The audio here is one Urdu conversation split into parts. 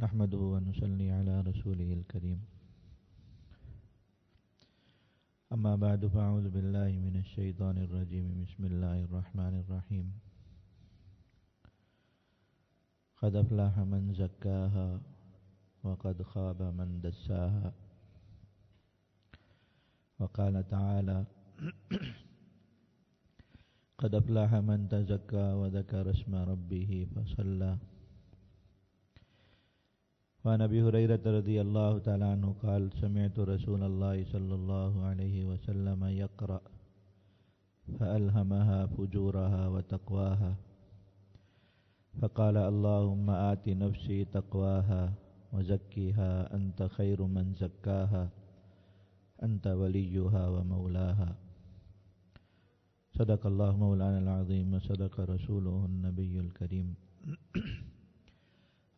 نحمده ونصلي على رسوله الكريم أما بعد فأعوذ بالله من الشيطان الرجيم بسم الله الرحمن الرحيم قد أفلح من زكاها وقد خاب من دساها وقال تعالى قد أفلح من تزكى وذكر اسم ربه فصلى وعن أبي هريرة رضي الله تعالى عنه قال سمعت رسول الله صلى الله عليه وسلم يقرأ فألهمها فجورها وتقواها فقال اللهم آت نفسي تقواها وزكها أنت خير من زكاها أنت وليها ومولاها صدق الله مولانا العظيم وصدق رسوله النبي الكريم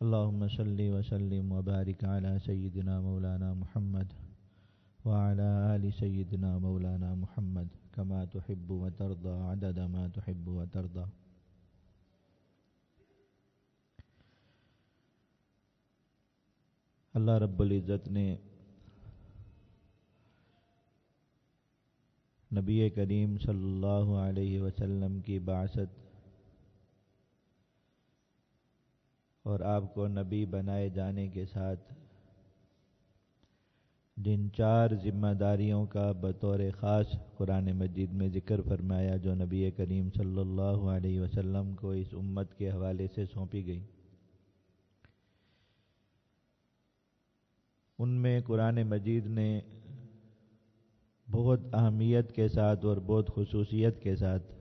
اللهم صل وسلم وبارك على سيدنا مولانا محمد وعلى آل سيدنا مولانا محمد كما تحب وترضى عدد ما تحب وترضى. اللہ رب العزت نے نبی کریم صلی اللہ علیہ وسلم کی بعثت اور آپ کو نبی بنائے جانے کے ساتھ جن 4 ذمہ داریوں کا بطور خاص قرآن مجید میں ذکر فرمایا جو نبی کریم صلی اللہ علیہ وسلم کو اس امت کے حوالے سے سونپی گئی، ان میں قرآن مجید نے بہت اہمیت کے ساتھ اور بہت خصوصیت کے ساتھ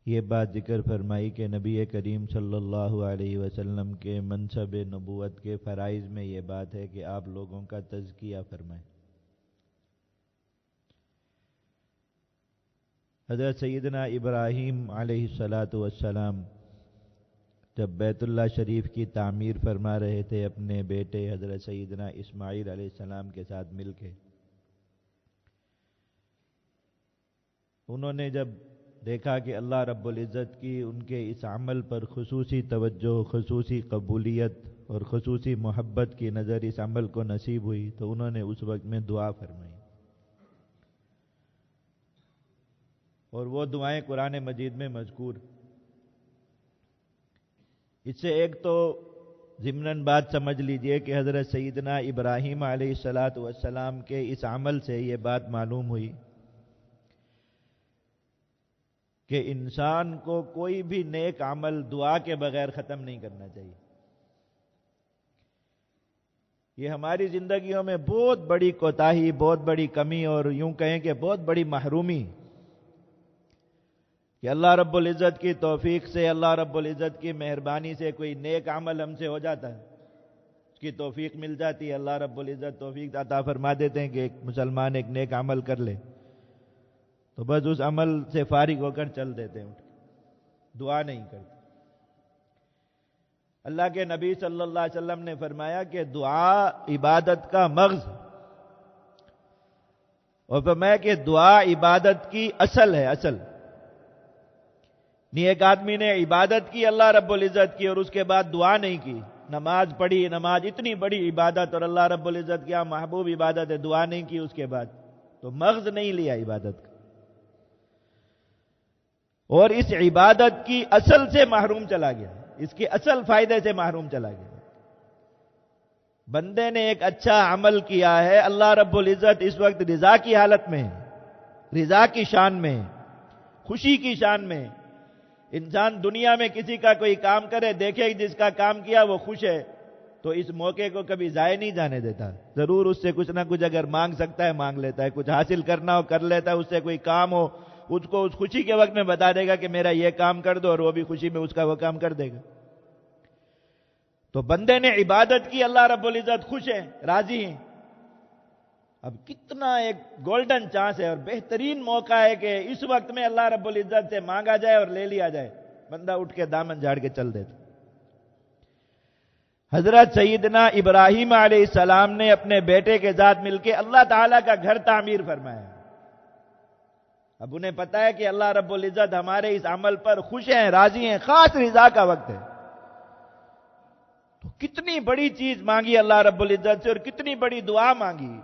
یہ بات ذکر فرمائی کہ نبی کریم صلی اللہ علیہ وسلم کے منصب نبوت کے فرائض میں یہ بات ہے کہ آپ لوگوں کا تزکیہ فرمائیں۔ حضرت سیدنا ابراہیم علیہ السلام جب بیت اللہ شریف کی تعمیر فرما رہے تھے اپنے بیٹے حضرت سیدنا اسماعیل علیہ السلام کے ساتھ مل کے، انہوں نے جب دیکھا کہ اللہ رب العزت کی ان کے اس عمل پر خصوصی توجہ، خصوصی قبولیت اور خصوصی محبت کی نظر اس عمل کو نصیب ہوئی تو انہوں نے اس وقت میں دعا فرمائی، اور وہ دعائیں قرآن مجید میں مذکور۔ اس سے ایک تو ضمناً بات سمجھ لیجئے کہ حضرت سیدنا ابراہیم علیہ السلام کے اس عمل سے یہ بات معلوم ہوئی کہ انسان کو کوئی بھی نیک عمل دعا کے بغیر ختم نہیں کرنا چاہیے۔ یہ ہماری زندگیوں میں بہت بڑی کوتاہی، بہت بڑی کمی اور یوں کہیں کہ بہت بڑی محرومی کہ اللہ رب العزت کی توفیق سے، اللہ رب العزت کی مہربانی سے کوئی نیک عمل ہم سے ہو جاتا ہے، اس کی توفیق مل جاتی ہے، اللہ رب العزت توفیق عطا فرما دیتے ہیں کہ ایک مسلمان ایک نیک عمل کر لے تو بس اس عمل سے فارغ ہو کر چل دیتے ہیں، دعا نہیں کرتے۔ اللہ کے نبی صلی اللہ علیہ وسلم نے فرمایا کہ دعا عبادت کا مغز، اور فرمایا کہ دعا عبادت کی اصل ہے، اصل نہیں۔ ایک آدمی نے عبادت کی اللہ رب العزت کی اور اس کے بعد دعا نہیں کی، نماز پڑھی، نماز اتنی بڑی عبادت اور اللہ رب العزت کی محبوب عبادت ہے، دعا نہیں کی اس کے بعد، تو مغز نہیں لیا عبادت کا، اور اس عبادت کی اصل سے محروم چلا گیا، اس کے اصل فائدے سے محروم چلا گیا۔ بندے نے ایک اچھا عمل کیا ہے، اللہ رب العزت اس وقت رضا کی حالت میں، رضا کی شان میں، خوشی کی شان میں۔ انسان دنیا میں کسی کا کوئی کام کرے، دیکھے جس کا کام کیا وہ خوش ہے تو اس موقع کو کبھی ضائع نہیں جانے دیتا، ضرور اس سے کچھ نہ کچھ اگر مانگ سکتا ہے مانگ لیتا ہے، کچھ حاصل کرنا ہو کر لیتا ہے، اس سے کوئی کام ہو اس کو اس خوشی کے وقت میں بتا دے گا کہ میرا یہ کام کر دو، اور وہ بھی خوشی میں اس کا وہ کام کر دے گا۔ تو بندے نے عبادت کی، اللہ رب العزت خوش ہے، راضی ہیں۔ اب کتنا ایک گولڈن چانس ہے اور بہترین موقع ہے کہ اس وقت میں اللہ رب العزت سے مانگا جائے اور لے لیا جائے، بندہ اٹھ کے دامن جھاڑ کے چل دیتا۔ حضرت سیدنا ابراہیم علیہ السلام نے اپنے بیٹے کے ساتھ مل کے اللہ تعالیٰ کا گھر تعمیر فرمایا۔ اب انہیں پتا ہے کہ اللہ رب العزت ہمارے اس عمل پر خوش ہیں، راضی ہیں، خاص رضا کا وقت ہے۔ تو کتنی بڑی چیز مانگی اللہ رب العزت سے اور کتنی بڑی دعا مانگی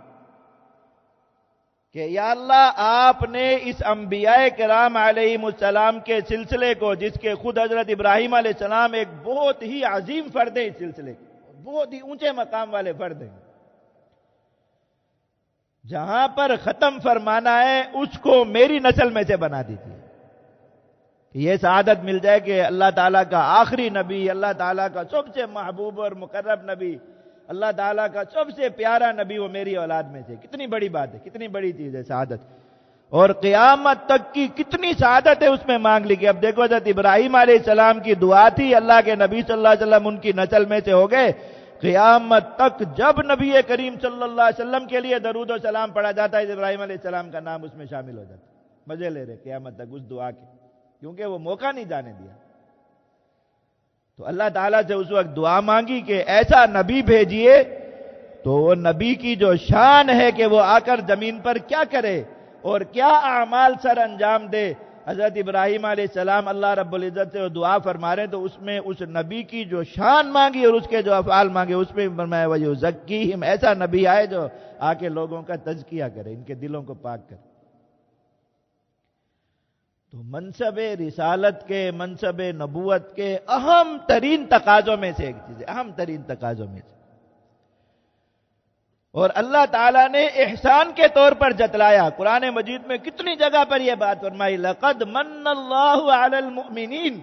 کہ یا اللہ آپ نے اس انبیاء کرام علیہم السلام کے سلسلے کو، جس کے خود حضرت ابراہیم علیہ السلام ایک بہت ہی عظیم فرد ہیں، اس سلسلے کے بہت ہی اونچے مقام والے فرد ہیں، جہاں پر ختم فرمانا ہے اس کو میری نسل میں سے بنا دیجیے، یہ سعادت مل جائے کہ اللہ تعالیٰ کا آخری نبی، اللہ تعالیٰ کا سب سے محبوب اور مقرب نبی، اللہ تعالیٰ کا سب سے پیارا نبی وہ میری اولاد میں سے۔ کتنی بڑی بات ہے، کتنی بڑی چیز ہے سعادت، اور قیامت تک کی کتنی سعادت ہے اس میں مانگ لی۔ کہ اب دیکھو حضرت ابراہیم علیہ السلام کی دعا تھی، اللہ کے نبی صلی اللہ علیہ وسلم ان کی نسل میں سے ہو گئے، قیامت تک جب نبی کریم صلی اللہ علیہ وسلم کے لیے درود و سلام پڑھا جاتا ہے، ابراہیم علیہ السلام کا نام اس میں شامل ہو جاتا ہے۔ مزے لے رہے قیامت تک اس دعا کے، کیونکہ وہ موقع نہیں جانے دیا۔ تو اللہ تعالیٰ سے اس وقت دعا مانگی کہ ایسا نبی بھیجئے تو وہ نبی کی جو شان ہے کہ وہ آ کر زمین پر کیا کرے اور کیا اعمال سر انجام دے۔ حضرت ابراہیم علیہ السلام اللہ رب العزت سے وہ دعا فرما رہے تو اس میں اس نبی کی جو شان مانگی اور اس کے جو افعال مانگے اس میں فرمایا وَيُزَكِّيهِمْ، ایسا نبی آئے جو آ کے لوگوں کا تزکیہ کرے، ان کے دلوں کو پاک کرے۔ تو منصب رسالت کے، منصب نبوت کے اہم ترین تقاضوں میں سے ایک چیز ہے، اہم ترین تقاضوں میں سے، اور اللہ تعالیٰ نے احسان کے طور پر جتلایا۔ قرآن مجید میں کتنی جگہ پر یہ بات فرمائی، لَقَدْ مَنَّ اللَّهُ عَلَى الْمُؤْمِنِينَ،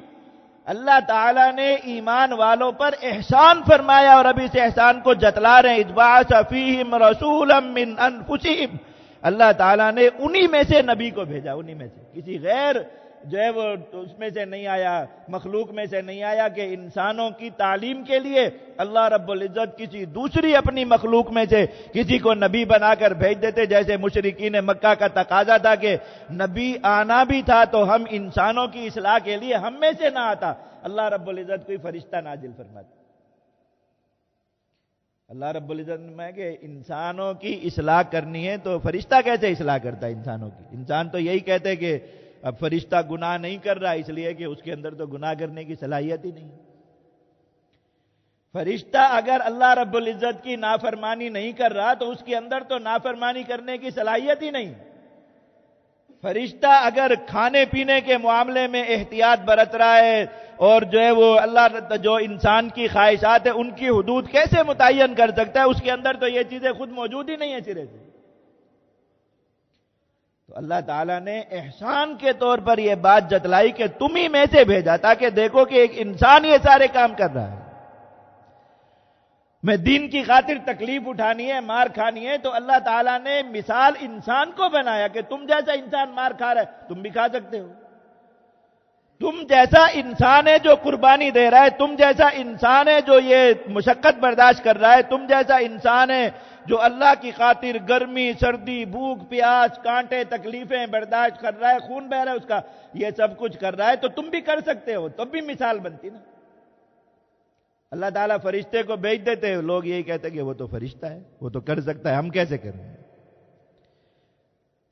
اللہ تعالیٰ نے ایمان والوں پر احسان فرمایا، اور اب اس احسان کو جتلا رہے ہیں۔ اِذْ بَعَثَ فِيهِمْ رَسُولًا مِّنْ أَنفُسِهِمْ، اللہ تعالیٰ نے انہی میں سے نبی کو بھیجا، انہی میں سے، کسی غیر جو ہے وہ اس میں سے نہیں آیا، مخلوق میں سے نہیں آیا کہ انسانوں کی تعلیم کے لیے اللہ رب العزت کسی دوسری اپنی مخلوق میں سے کسی کو نبی بنا کر بھیج دیتے، جیسے مشرکین مکہ کا تقاضا تھا کہ نبی آنا بھی تھا تو ہم انسانوں کی اصلاح کے لیے ہم میں سے نہ آتا، اللہ رب العزت کوئی فرشتہ نازل فرماتا۔ اللہ رب العزت میں کہ انسانوں کی اصلاح کرنی ہے تو فرشتہ کیسے اصلاح کرتا ہے انسانوں کی؟ انسان تو یہی کہتے کہ اب فرشتہ گناہ نہیں کر رہا اس لیے کہ اس کے اندر تو گناہ کرنے کی صلاحیت ہی نہیں۔ فرشتہ اگر اللہ رب العزت کی نافرمانی نہیں کر رہا تو اس کے اندر تو نافرمانی کرنے کی صلاحیت ہی نہیں۔ فرشتہ اگر کھانے پینے کے معاملے میں احتیاط برت رہا ہے اور جو ہے وہ اللہ جو انسان کی خواہشات ہے ان کی حدود کیسے متعین کر سکتا ہے؟ اس کے اندر تو یہ چیزیں خود موجود ہی نہیں ہیں سرے سے۔ تو اللہ تعالیٰ نے احسان کے طور پر یہ بات جتلائی کہ تم ہی میں سے بھیجا، تاکہ دیکھو کہ ایک انسان یہ سارے کام کر رہا ہے۔ میں دین کی خاطر تکلیف اٹھانی ہے، مار کھانی ہے، تو اللہ تعالیٰ نے مثال انسان کو بنایا کہ تم جیسا انسان مار کھا رہا ہے تم بھی کھا سکتے ہو، تم جیسا انسان ہے جو قربانی دے رہا ہے، تم جیسا انسان ہے جو یہ مشقت برداشت کر رہا ہے، تم جیسا انسان ہے جو اللہ کی خاطر گرمی، سردی، بھوک، پیاس، کانٹے، تکلیفیں برداشت کر رہا ہے، خون بہ رہا ہے اس کا، یہ سب کچھ کر رہا ہے، تو تم بھی کر سکتے ہو، تب بھی مثال بنتی نا۔ اللہ تعالیٰ فرشتے کو بھیج دیتے، لوگ یہی کہتے کہ وہ تو فرشتہ ہے، وہ تو کر سکتا ہے، ہم کیسے کریں؟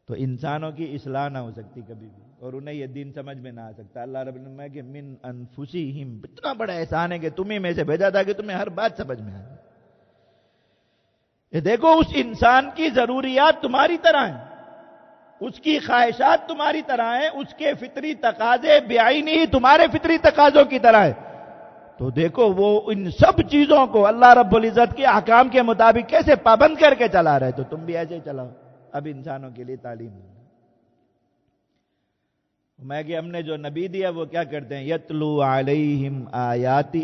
تو انسانوں کی اصلاح نہ ہو سکتی کبھی بھی، اور انہیں یہ دین سمجھ میں نہ آ سکتا۔ اللہ رب العالمین کہ من انفسہم، اتنا بڑا احسان ہے کہ تمہیں میں سے بھیجا تھا کہ تمہیں ہر بات سمجھ میں آئے۔ یہ دیکھو اس انسان کی ضروریات تمہاری طرح ہیں، اس کی خواہشات تمہاری طرح ہیں، اس کے فطری تقاضے بعینی ہی تمہارے فطری تقاضوں کی طرح ہے، تو دیکھو وہ ان سب چیزوں کو اللہ رب العزت کے احکام کے مطابق کیسے پابند کر کے چلا رہے، تو تم بھی ایسے ہی چلاؤ۔ اب انسانوں کے لیے تعلیم میں کہ ہم نے جو نبی دیا وہ کیا کرتے ہیں، یتلو علیہم آیاتہ،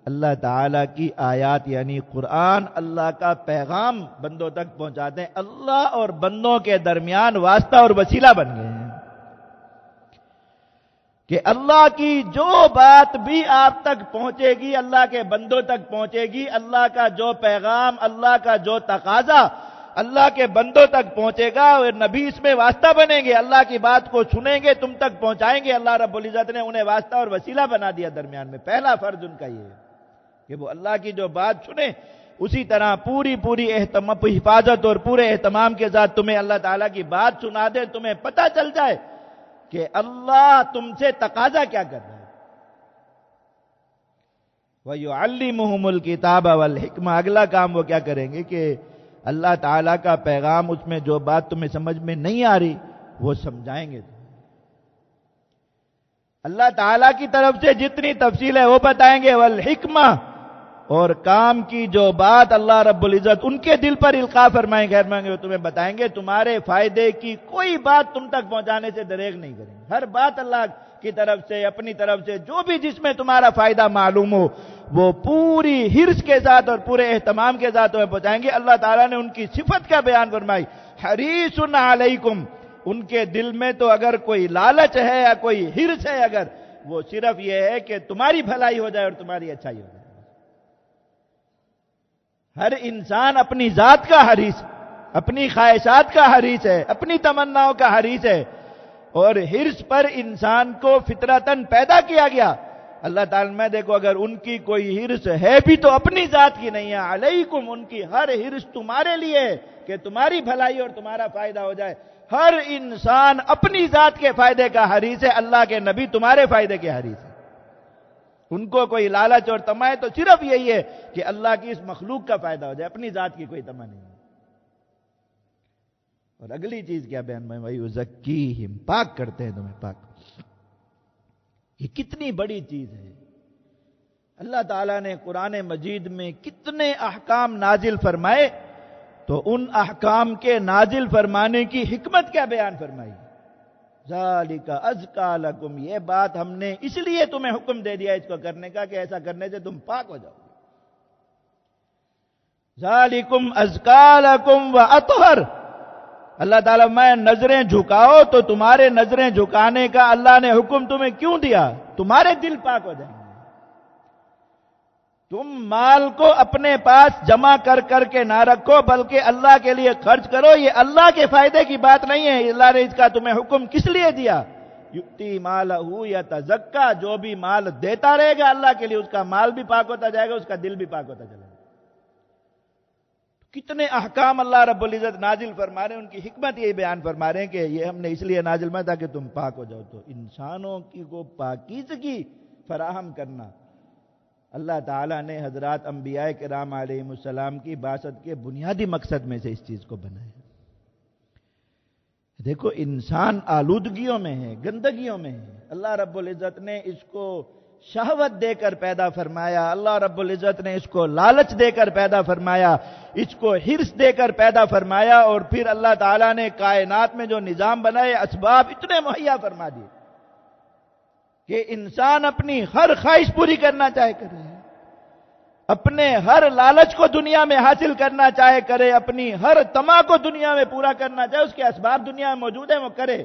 اللہ تعالیٰ کی آیات یعنی قرآن، اللہ کا پیغام بندوں تک پہنچاتے ہیں، اللہ اور بندوں کے درمیان واسطہ اور وسیلہ بن گئے ہیں کہ اللہ کی جو بات بھی آپ تک پہنچے گی اللہ کے بندوں تک پہنچے گی، اللہ کا جو پیغام، اللہ کا جو تقاضا اللہ کے بندوں تک پہنچے گا، اور نبی اس میں واسطہ بنیں گے، اللہ کی بات کو سنیں گے، تم تک پہنچائیں گے۔ اللہ رب العزت نے انہیں واسطہ اور وسیلہ بنا دیا درمیان میں۔ پہلا فرض ان کا یہ ہے کہ وہ اللہ کی جو بات سنیں اسی طرح پوری حفاظت اور پورے اہتمام کے ساتھ تمہیں اللہ تعالیٰ کی بات سنا دے، تمہیں پتہ چل جائے کہ اللہ تم سے تقاضا کیا کر رہا ہے۔ وَيُعَلِّمُهُمُ الْكِتَابَ وَالْحِکْمَةَ، اگلا کام وہ کیا کریں گے کہ اللہ تعالیٰ کا پیغام، اس میں جو بات تمہیں سمجھ میں نہیں آ رہی وہ سمجھائیں گے. اللہ تعالیٰ کی طرف سے جتنی تفصیل ہے وہ بتائیں گے. والحکمہ، اور کام کی جو بات اللہ رب العزت ان کے دل پر القاء فرمائیں گے وہ تمہیں بتائیں گے. تمہارے فائدے کی کوئی بات تم تک پہنچانے سے دریغ نہیں کریں گے. ہر بات اللہ کی طرف سے، اپنی طرف سے جو بھی جس میں تمہارا فائدہ معلوم ہو وہ پوری حرص کے ساتھ اور پورے اہتمام کے ساتھ تمہیں پہنچائیں گے. اللہ تعالیٰ نے ان کی صفت کا بیان فرمائی. حریص علیکم، ان کے دل میں تو اگر کوئی لالچ ہے یا کوئی حرص ہے اگر، وہ صرف یہ ہے کہ تمہاری بھلائی ہو جائے اور تمہاری اچھائی ہو جائے. ہر انسان اپنی ذات کا حریص، اپنی خواہشات کا حریص ہے، اپنی تمناؤں کا حریص ہے، اور حرص پر انسان کو فطرتاً پیدا کیا گیا. اللہ تعالیٰ میں دیکھو اگر ان کی کوئی حرص ہے بھی تو اپنی ذات کی نہیں ہے. علیکم، ان کی ہر حرص تمہارے لیے ہے کہ تمہاری بھلائی اور تمہارا فائدہ ہو جائے. ہر انسان اپنی ذات کے فائدے کا حریص ہے. اللہ کے نبی تمہارے فائدے کے حریص ہے. ان کو کوئی لالچ اور طمع ہے تو صرف یہی ہے کہ اللہ کی اس مخلوق کا فائدہ ہو جائے، اپنی ذات کی کوئی طمع نہیں ہے. اور اگلی چیز کیا بیان میں وَيُزَكِّيهِمْ، پاک کرتے ہیں تمہیں، پاک. یہ کتنی بڑی چیز ہے. اللہ تعالیٰ نے قرآن مجید میں کتنے احکام نازل فرمائے، تو ان احکام کے نازل فرمانے کی حکمت کیا بیان فرمائی. ذالک ازکیٰ لکم، یہ بات ہم نے اس لیے تمہیں حکم دے دیا اس کو کرنے کا کہ ایسا کرنے سے تم پاک ہو جاؤ. ذالکم ازکیٰ لکم واطہر، اللہ تعالیٰ میں نظریں جھکاؤ تو تمہارے نظریں جھکانے کا اللہ نے حکم تمہیں کیوں دیا؟ تمہارے دل پاک ہو جائیں گے. تم مال کو اپنے پاس جمع کر کر کے نہ رکھو بلکہ اللہ کے لیے خرچ کرو. یہ اللہ کے فائدے کی بات نہیں ہے. اللہ نے اس کا تمہیں حکم کس لیے دیا؟ یؤتی مالہ یتزکیٰ، جو بھی مال دیتا رہے گا اللہ کے لیے اس کا مال بھی پاک ہوتا جائے گا، اس کا دل بھی پاک ہوتا چلے گا. کتنے احکام اللہ رب العزت نازل فرما رہے ہیں، ان کی حکمت یہی بیان فرما رہے ہیں کہ یہ ہم نے اس لیے نازل فرمایا تاکہ تم پاک ہو جاؤ. تو انسانوں کی کو پاکیزگی فراہم کرنا اللہ تعالیٰ نے حضرات انبیاء کرام علیہ السلام کی بعثت کے بنیادی مقصد میں سے اس چیز کو بنایا. دیکھو انسان آلودگیوں میں ہے، گندگیوں میں ہے. اللہ رب العزت نے اس کو شہوت دے کر پیدا فرمایا، اللہ رب العزت نے اس کو لالچ دے کر پیدا فرمایا، اس کو حرص دے کر پیدا فرمایا، اور پھر اللہ تعالیٰ نے کائنات میں جو نظام بنائے، اسباب اتنے مہیا فرما دیے کہ انسان اپنی ہر خواہش پوری کرنا چاہے کرے، اپنے ہر لالچ کو دنیا میں حاصل کرنا چاہے کرے، اپنی ہر طمع کو دنیا میں پورا کرنا چاہے، اس کے اسباب دنیا میں موجود ہیں وہ کرے.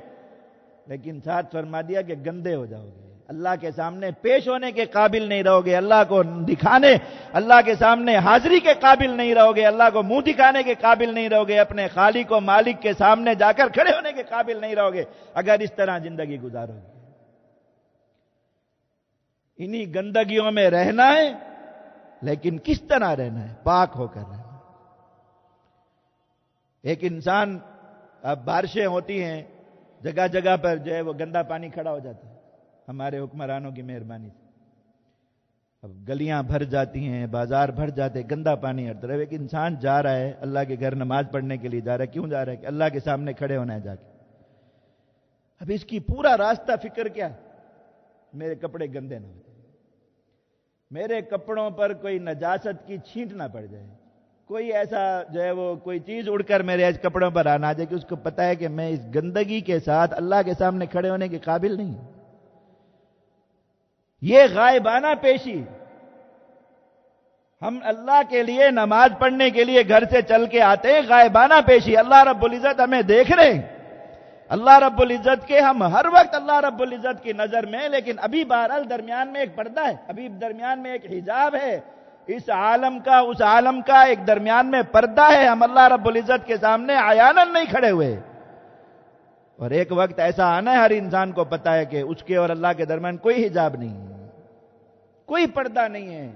لیکن ساتھ فرما دیا کہ گندے ہو جاؤ گے، اللہ کے سامنے پیش ہونے کے قابل نہیں رہو گے، اللہ کو دکھانے، اللہ کے سامنے حاضری کے قابل نہیں رہو گے، اللہ کو منہ دکھانے کے قابل نہیں رہو گے، اپنے خالق و مالک کے سامنے جا کر کھڑے ہونے کے قابل نہیں رہو گے اگر اس طرح زندگی گزارو گے. انہی گندگیوں میں رہنا ہے، لیکن کس طرح رہنا ہے؟ پاک ہو کر رہنا. ایک انسان، اب بارشیں ہوتی ہیں جگہ جگہ پر جو ہے وہ گندا پانی کھڑا ہو جاتا ہے ہمارے حکمرانوں کی مہربانی سے. اب گلیاں بھر جاتی ہیں، بازار بھر جاتے ہیں، گندا پانی ہر طرف. ایک انسان جا رہا ہے اللہ کے گھر نماز پڑھنے کے لیے جا رہا ہے. کیوں جا رہا ہے؟ کہ اللہ کے سامنے کھڑے ہونا ہے جا کے. اب اس کی پورا راستہ فکر کیا؟ میرے کپڑے گندے نہ ہو جائیں، میرے کپڑوں پر کوئی نجاست کی چھینٹ نہ پڑ جائے، کوئی ایسا جو ہے وہ کوئی چیز اڑ کر میرے کپڑوں پر آنا جائے کہ اس کو پتا ہے کہ میں اس گندگی کے ساتھ اللہ کے سامنے کھڑے ہونے کے قابل نہیں ہوں. یہ غائبانہ پیشی. ہم اللہ کے لیے نماز پڑھنے کے لیے گھر سے چل کے آتے ہیں، غائبانہ پیشی. اللہ رب العزت ہمیں دیکھ رہے ہیں، اللہ رب العزت کے ہم ہر وقت اللہ رب العزت کی نظر میں، لیکن ابھی بہرحال درمیان میں ایک پردہ ہے، ابھی درمیان میں ایک حجاب ہے. اس عالم کا اس عالم کا ایک درمیان میں پردہ ہے. ہم اللہ رب العزت کے سامنے عیاناً نہیں کھڑے ہوئے. اور ایک وقت ایسا آنا ہے، ہر انسان کو پتا ہے کہ اس کے اور اللہ کے درمیان کوئی حجاب نہیں ہے، کوئی پردہ نہیں ہے.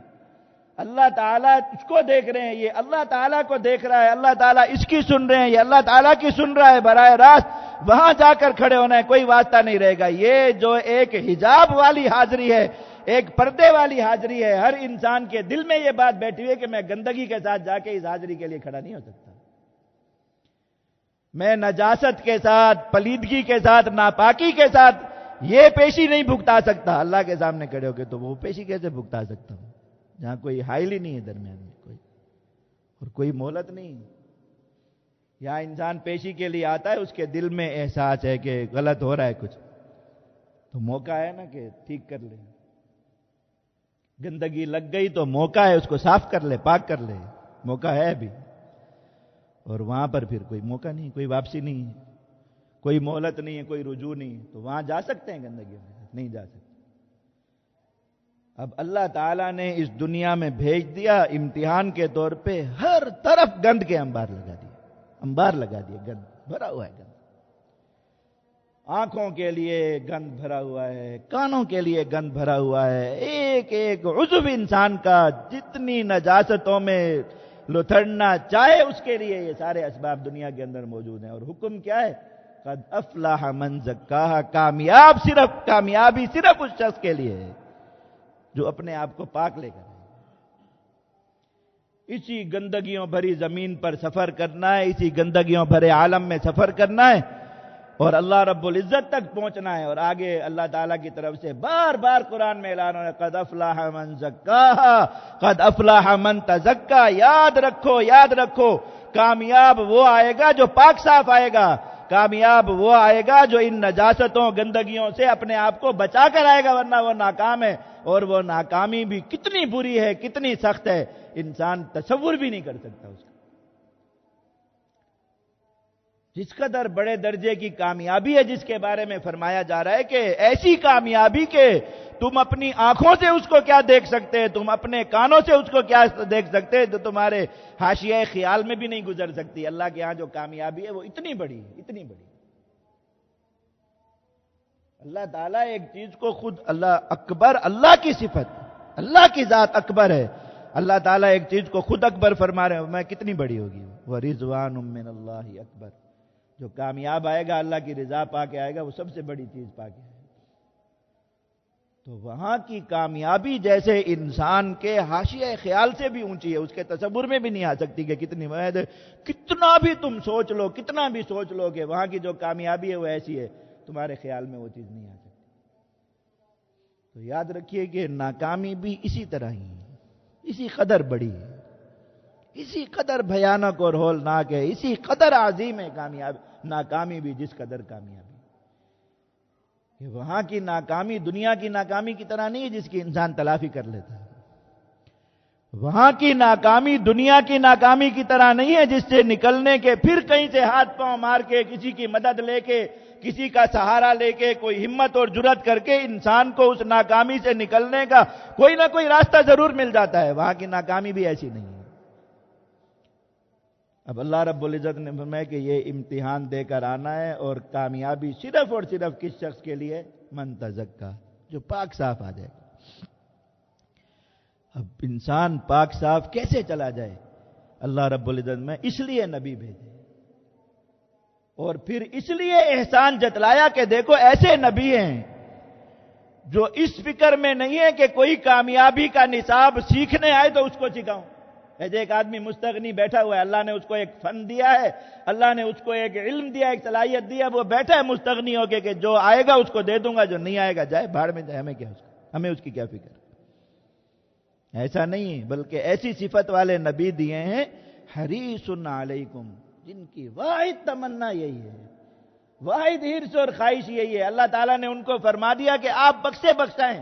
اللہ تعالیٰ اس کو دیکھ رہے ہیں، یہ اللہ تعالیٰ کو دیکھ رہا ہے، اللہ تعالیٰ اس کی سن رہے ہیں، یہ اللہ تعالیٰ کی سن رہا ہے براہ راست. وہاں جا کر کھڑے ہونا ہے، کوئی واسطہ نہیں رہے گا. یہ جو ایک حجاب والی حاضری ہے، ایک پردے والی حاضری ہے. ہر انسان کے دل میں یہ بات بیٹھی ہوئی ہے کہ میں گندگی کے ساتھ جا کے اس حاضری کے لیے کھڑا نہیں ہو سکتا. میں نجاست کے ساتھ، پلیدگی کے ساتھ، ناپاکی کے ساتھ یہ پیشی نہیں بھگتا سکتا. اللہ کے سامنے کھڑے ہو کے تو وہ پیشی کیسے بھگتا سکتا ہوں جہاں کوئی حائل ہی نہیں ہے درمیان میں، کوئی اور کوئی مہلت نہیں. یہاں انسان پیشی کے لیے آتا ہے، اس کے دل میں احساس ہے کہ غلط ہو رہا ہے کچھ، تو موقع ہے نا کہ ٹھیک کر لے. گندگی لگ گئی تو موقع ہے اس کو صاف کر لے، پاک کر لے، موقع ہے ابھی. اور وہاں پر پھر کوئی موقع نہیں، کوئی واپسی نہیں ہے، کوئی مہلت نہیں ہے، کوئی رجوع نہیں ہے. تو وہاں جا سکتے ہیں گندگیوں میں؟ نہیں جا سکتے. اب اللہ تعالیٰ نے اس دنیا میں بھیج دیا امتحان کے طور پہ، ہر طرف گند کے انبار لگا دیے، انبار لگا دیے، گند بھرا ہوا ہے. گند آنکھوں کے لیے گند بھرا ہوا ہے، کانوں کے لیے گند بھرا ہوا ہے. ایک ایک عضو انسان کا جتنی نجاستوں میں لتھڑنا چاہے اس کے لیے یہ سارے اسباب دنیا کے اندر موجود ہیں. اور حکم کیا ہے؟ قد افلح من زکاہا. کامیابی صرف اس شخص کے لیے ہے جو اپنے آپ کو پاک لے کر. اسی گندگیوں بھری زمین پر سفر کرنا ہے، اسی گندگیوں بھرے عالم میں سفر کرنا ہے اور اللہ رب العزت تک پہنچنا ہے. اور آگے اللہ تعالیٰ کی طرف سے بار بار قرآن میں اعلان ہے، قد افلح من زکاہا قد افلح من تزکا. یاد رکھو، یاد رکھو، کامیاب وہ آئے گا جو پاک صاف آئے گا. کامیاب وہ آئے گا جو ان نجاستوں، گندگیوں سے اپنے آپ کو بچا کر آئے گا، ورنہ وہ ناکام ہے. اور وہ ناکامی بھی کتنی بری ہے، کتنی سخت ہے، انسان تصور بھی نہیں کر سکتا اس کا. جس قدر بڑے درجے کی کامیابی ہے جس کے بارے میں فرمایا جا رہا ہے کہ ایسی کامیابی کہ تم اپنی آنکھوں سے اس کو کیا دیکھ سکتے، تم اپنے کانوں سے اس کو کیا دیکھ سکتے، تو تمہارے حاشیہ خیال میں بھی نہیں گزر سکتی. اللہ کے ہاں جو کامیابی ہے وہ اتنی بڑی، اتنی بڑی. اللہ تعالیٰ ایک چیز کو خود اللہ اکبر، اللہ کی صفت، اللہ کی ذات اکبر ہے. اللہ تعالیٰ ایک چیز کو خود اکبر فرما رہے ہیں، میں کتنی بڑی ہوگی. وَرِضْوَانٌ مِّنَ اللَّهِ اکبر. جو کامیاب آئے گا، اللہ کی رضا پا کے آئے گا، وہ سب سے بڑی چیز پا کے آئے گا. تو وہاں کی کامیابی جیسے انسان کے حاشیہ خیال سے بھی اونچی ہے، اس کے تصور میں بھی نہیں آ سکتی کہ کتنی وحید ہے. کتنا بھی تم سوچ لو، کتنا بھی سوچ لو کہ وہاں کی جو کامیابی ہے وہ ایسی ہے، تمہارے خیال میں وہ چیز نہیں آ سکتی. تو یاد رکھیے کہ ناکامی بھی اسی طرح ہی ہے، اسی قدر بڑی ہے، اسی قدر بھیانک اور ہولناک ہے، اسی قدر عظیم ہے ناکامی بھی جس قدر کامیابی. کہ وہاں کی ناکامی دنیا کی ناکامی کی طرح نہیں ہے جس کی انسان تلافی کر لیتا ہے. وہاں کی ناکامی دنیا کی ناکامی کی طرح نہیں ہے جس سے نکلنے کے پھر کہیں سے ہاتھ پاؤں مار کے، کسی کی مدد لے کے، کسی کا سہارا لے کے، کوئی ہمت اور جرات کر کے انسان کو اس ناکامی سے نکلنے کا کوئی نہ کوئی راستہ ضرور مل جاتا ہے. وہاں کی ناکامی بھی ایسی نہیں ہے. اب اللہ رب العزت نے فرمایا کہ یہ امتحان دے کر آنا ہے، اور کامیابی صرف اور صرف کس شخص کے لیے؟ من تزکا، جو پاک صاف آ جائے. اب انسان پاک صاف کیسے چلا جائے؟ اللہ رب العزت میں اس لیے نبی بھیجے، اور پھر اس لیے احسان جتلایا کہ دیکھو ایسے نبی ہیں جو اس فکر میں نہیں ہے کہ کوئی کامیابی کا نصاب سیکھنے آئے تو اس کو سکھاؤں. ایسے ایک آدمی مستغنی بیٹھا ہوا ہے، اللہ نے اس کو ایک فن دیا ہے، اللہ نے اس کو ایک علم دیا، ایک صلاحیت دیا، وہ بیٹھا ہے مستغنی ہو کے کہ جو آئے گا اس کو دے دوں گا، جو نہیں آئے گا جائے بھاڑ میں جائے، ہمیں کیا، اس کا ہمیں اس کی کیا فکر. ایسا نہیں ہے، بلکہ ایسی صفت والے نبی دیے ہیں حریص علیکم، جن کی واحد تمنا یہی ہے، واحد حرص اور خواہش یہی ہے. اللہ تعالیٰ نے ان کو فرما دیا کہ آپ بخشے بخشائیں،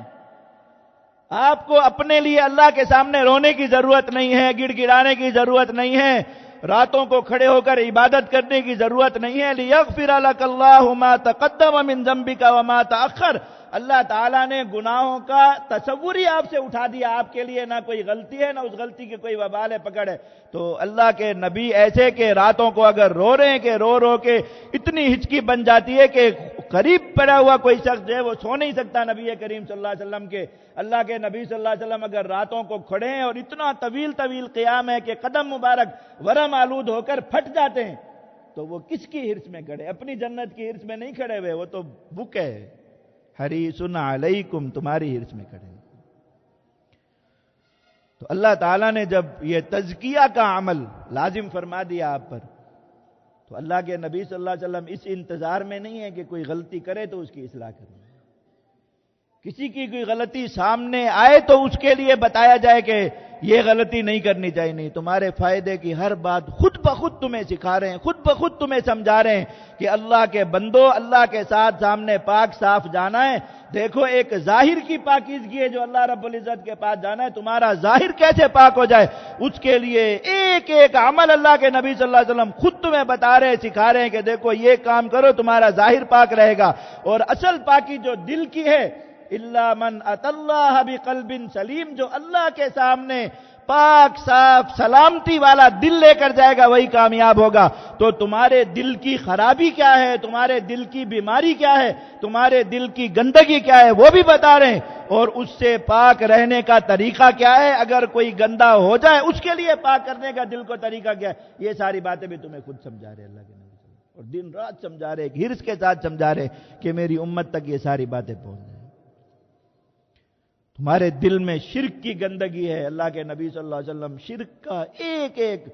آپ کو اپنے لیے اللہ کے سامنے رونے کی ضرورت نہیں ہے، گڑ گڑانے کی ضرورت نہیں ہے، راتوں کو کھڑے ہو کر عبادت کرنے کی ضرورت نہیں ہے. لیغفر لک اللہ ما تقدم من ذنبک وما تأخر. اللہ تعالیٰ نے گناہوں کا تصور ہی آپ سے اٹھا دیا، آپ کے لیے نہ کوئی غلطی ہے، نہ اس غلطی کی کوئی وبال ہے، پکڑ ہے. تو اللہ کے نبی ایسے کہ راتوں کو اگر رو رہے ہیں کہ رو رو کے اتنی ہچکی بن جاتی ہے کہ قریب پڑا ہوا کوئی شخص جو ہے وہ سو نہیں سکتا نبی کریم صلی اللہ علیہ وسلم کے. اللہ کے نبی صلی اللہ علیہ وسلم اگر راتوں کو کھڑے ہیں اور اتنا طویل طویل قیام ہے کہ قدم مبارک ورم آلود ہو کر پھٹ جاتے ہیں، تو وہ کس کی حرص میں کھڑے؟ اپنی جنت کی حرص میں نہیں کھڑے ہوئے، وہ تو بک ہے. حریص علیکم، تمہاری حرص میں کھڑے ہیں. تو اللہ تعالیٰ نے جب یہ تزکیہ کا عمل لازم فرما دیا آپ پر، تو اللہ کے نبی صلی اللہ علیہ وسلم اس انتظار میں نہیں ہے کہ کوئی غلطی کرے تو اس کی اصلاح کریں، کسی کی کوئی غلطی سامنے آئے تو اس کے لیے بتایا جائے کہ یہ غلطی نہیں کرنی چاہیے. نہیں، تمہارے فائدے کی ہر بات خود بخود تمہیں سکھا رہے ہیں، خود بخود تمہیں سمجھا رہے ہیں کہ اللہ کے بندو، اللہ کے ساتھ سامنے پاک صاف جانا ہے. دیکھو ایک ظاہر کی پاکیزگی ہے جو اللہ رب العزت کے پاس جانا ہے، تمہارا ظاہر کیسے پاک ہو جائے اس کے لیے ایک ایک عمل اللہ کے نبی صلی اللہ علیہ وسلم خود تمہیں بتا رہے ہیں، سکھا رہے ہیں کہ دیکھو یہ کام کرو تمہارا ظاہر پاک رہے گا. اور اصل پاکی جو دل کی ہے، الا من اتى اللہ بقلب سلیم، جو اللہ کے سامنے پاک صاف سلامتی والا دل لے کر جائے گا وہی کامیاب ہوگا. تو تمہارے دل کی خرابی کیا ہے، تمہارے دل کی بیماری کیا ہے، تمہارے دل کی گندگی کیا ہے وہ بھی بتا رہے ہیں، اور اس سے پاک رہنے کا طریقہ کیا ہے. اگر کوئی گندا ہو جائے اس کے لیے پاک کرنے کا دل کو طریقہ کیا ہے، یہ ساری باتیں بھی تمہیں خود سمجھا رہے اللہ کے نبی، اور دن رات سمجھا رہے، حرص کے ساتھ سمجھا رہے کہ میری امت تک یہ ساری باتیں پہنچ جائیں. تمہارے دل میں شرک کی گندگی ہے، اللہ کے نبی صلی اللہ علیہ وسلم شرک کا ایک ایک،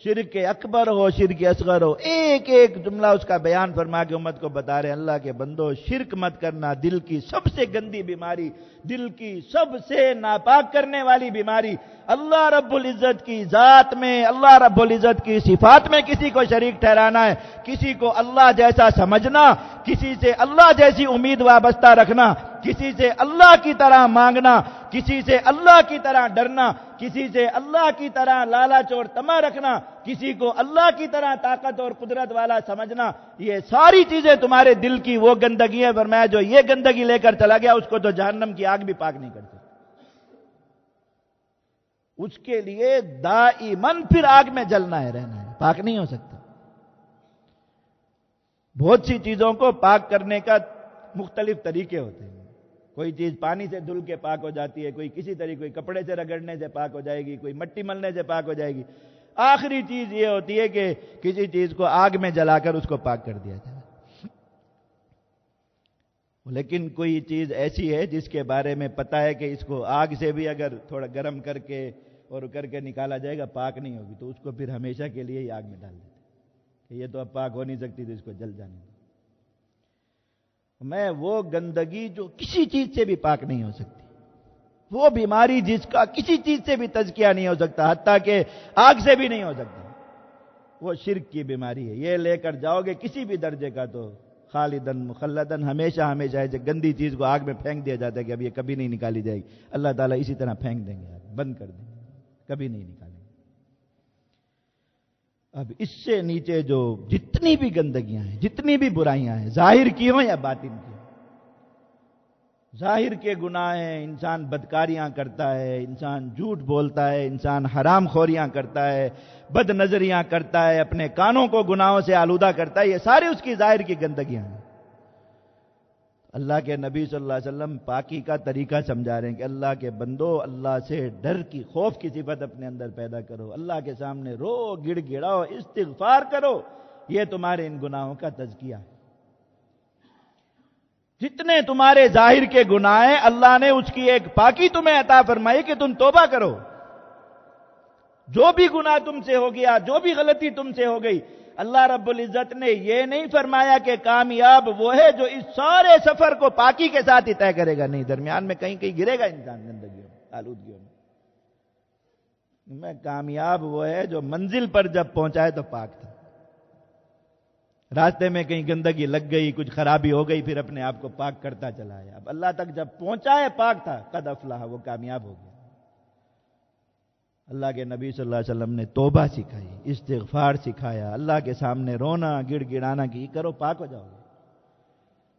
شرک اکبر ہو شرک اصغر ہو، ایک ایک جملہ اس کا بیان فرما کے امت کو بتا رہے ہیں اللہ کے بندو شرک مت کرنا، دل کی سب سے گندی بیماری، دل کی سب سے ناپاک کرنے والی بیماری اللہ رب العزت کی ذات میں، اللہ رب العزت کی صفات میں کسی کو شریک ٹھہرانا ہے، کسی کو اللہ جیسا سمجھنا، کسی سے اللہ جیسی امید وابستہ رکھنا، کسی سے اللہ کی طرح مانگنا، کسی سے اللہ کی طرح ڈرنا، کسی سے اللہ کی طرح لالچ اور طمع رکھنا، کسی کو اللہ کی طرح طاقت اور قدرت والا سمجھنا، یہ ساری چیزیں تمہارے دل کی وہ گندگی ہے. فرمایا جو یہ گندگی لے کر چلا گیا اس کو تو جہنم کی آگ بھی پاک نہیں کر سکتی، اس کے لیے دائماً پھر آگ میں جلنا ہے، رہنا ہے، پاک نہیں ہو سکتا. بہت سی چیزوں کو پاک کرنے کا مختلف طریقے ہوتے ہیں. کوئی چیز پانی سے دھل کے پاک ہو جاتی ہے، کوئی کسی طریقے، کوئی کپڑے سے رگڑنے سے پاک ہو جائے گی، کوئی مٹی ملنے سے پاک ہو جائے گی. آخری چیز یہ ہوتی ہے کہ کسی چیز کو آگ میں جلا کر اس کو پاک کر دیا جائے. لیکن کوئی چیز ایسی ہے جس کے بارے میں پتہ ہے کہ اس کو آگ سے بھی اگر تھوڑا گرم کر کے اور کر کے نکالا جائے گا پاک نہیں ہوگی، تو اس کو پھر ہمیشہ کے لیے ہی آگ میں ڈال دیتے کہ یہ تو اب پاک ہو نہیں سکتی، تو اس کو جل جانے دیں. میں وہ گندگی جو کسی چیز سے بھی پاک نہیں ہو سکتی، وہ بیماری جس کا کسی چیز سے بھی تزکیہ نہیں ہو سکتا، حتیٰ کہ آگ سے بھی نہیں ہو سکتا، وہ شرک کی بیماری ہے. یہ لے کر جاؤ گے کسی بھی درجے کا تو خالدن مخلدن، ہمیشہ ہمیشہ ایسے گندی چیز کو آگ میں پھینک دیا جاتا ہے کہ اب یہ کبھی نہیں نکالی جائے گی. اللہ تعالیٰ اسی طرح پھینک دیں گے، بند کر دیں گے، کبھی نہیں نکالیں گے. اب اس سے نیچے جو جتنی بھی گندگیاں ہیں، جتنی بھی برائیاں ہیں، ظاہر کی ہوں یا باطن کی، ظاہر کے گناہ ہیں، انسان بدکاریاں کرتا ہے، انسان جھوٹ بولتا ہے، انسان حرام خوریاں کرتا ہے، بد نظریاں کرتا ہے، اپنے کانوں کو گناہوں سے آلودہ کرتا ہے، یہ سارے اس کی ظاہر کی گندگیاں ہیں. اللہ کے نبی صلی اللہ علیہ وسلم پاکی کا طریقہ سمجھا رہے ہیں کہ اللہ کے بندو اللہ سے ڈر کی، خوف کی صفت اپنے اندر پیدا کرو، اللہ کے سامنے رو، گڑ گڑاؤ، استغفار کرو، یہ تمہارے ان گناہوں کا تزکیہ ہے. جتنے تمہارے ظاہر کے گناہ ہیں اللہ نے اس کی ایک پاکی تمہیں عطا فرمائی کہ تم توبہ کرو. جو بھی گناہ تم سے ہو گیا، جو بھی غلطی تم سے ہو گئی، اللہ رب العزت نے یہ نہیں فرمایا کہ کامیاب وہ ہے جو اس سارے سفر کو پاکی کے ساتھ ہی طے کرے گا. نہیں، درمیان میں کہیں کہیں گرے گا انسان گندگیوں میں، آلودگیوں میں. کامیاب وہ ہے جو منزل پر جب پہنچائے تو پاک تھا. راستے میں کہیں گندگی لگ گئی، کچھ خرابی ہو گئی، پھر اپنے آپ کو پاک کرتا چلا ہے. اب اللہ تک جب پہنچا ہے پاک تھا، قد افلح، وہ کامیاب ہو گیا. اللہ کے نبی صلی اللہ علیہ وسلم نے توبہ سکھائی، استغفار سکھایا، اللہ کے سامنے رونا، گڑ گڑانا کی کرو، پاک ہو جاؤ گے.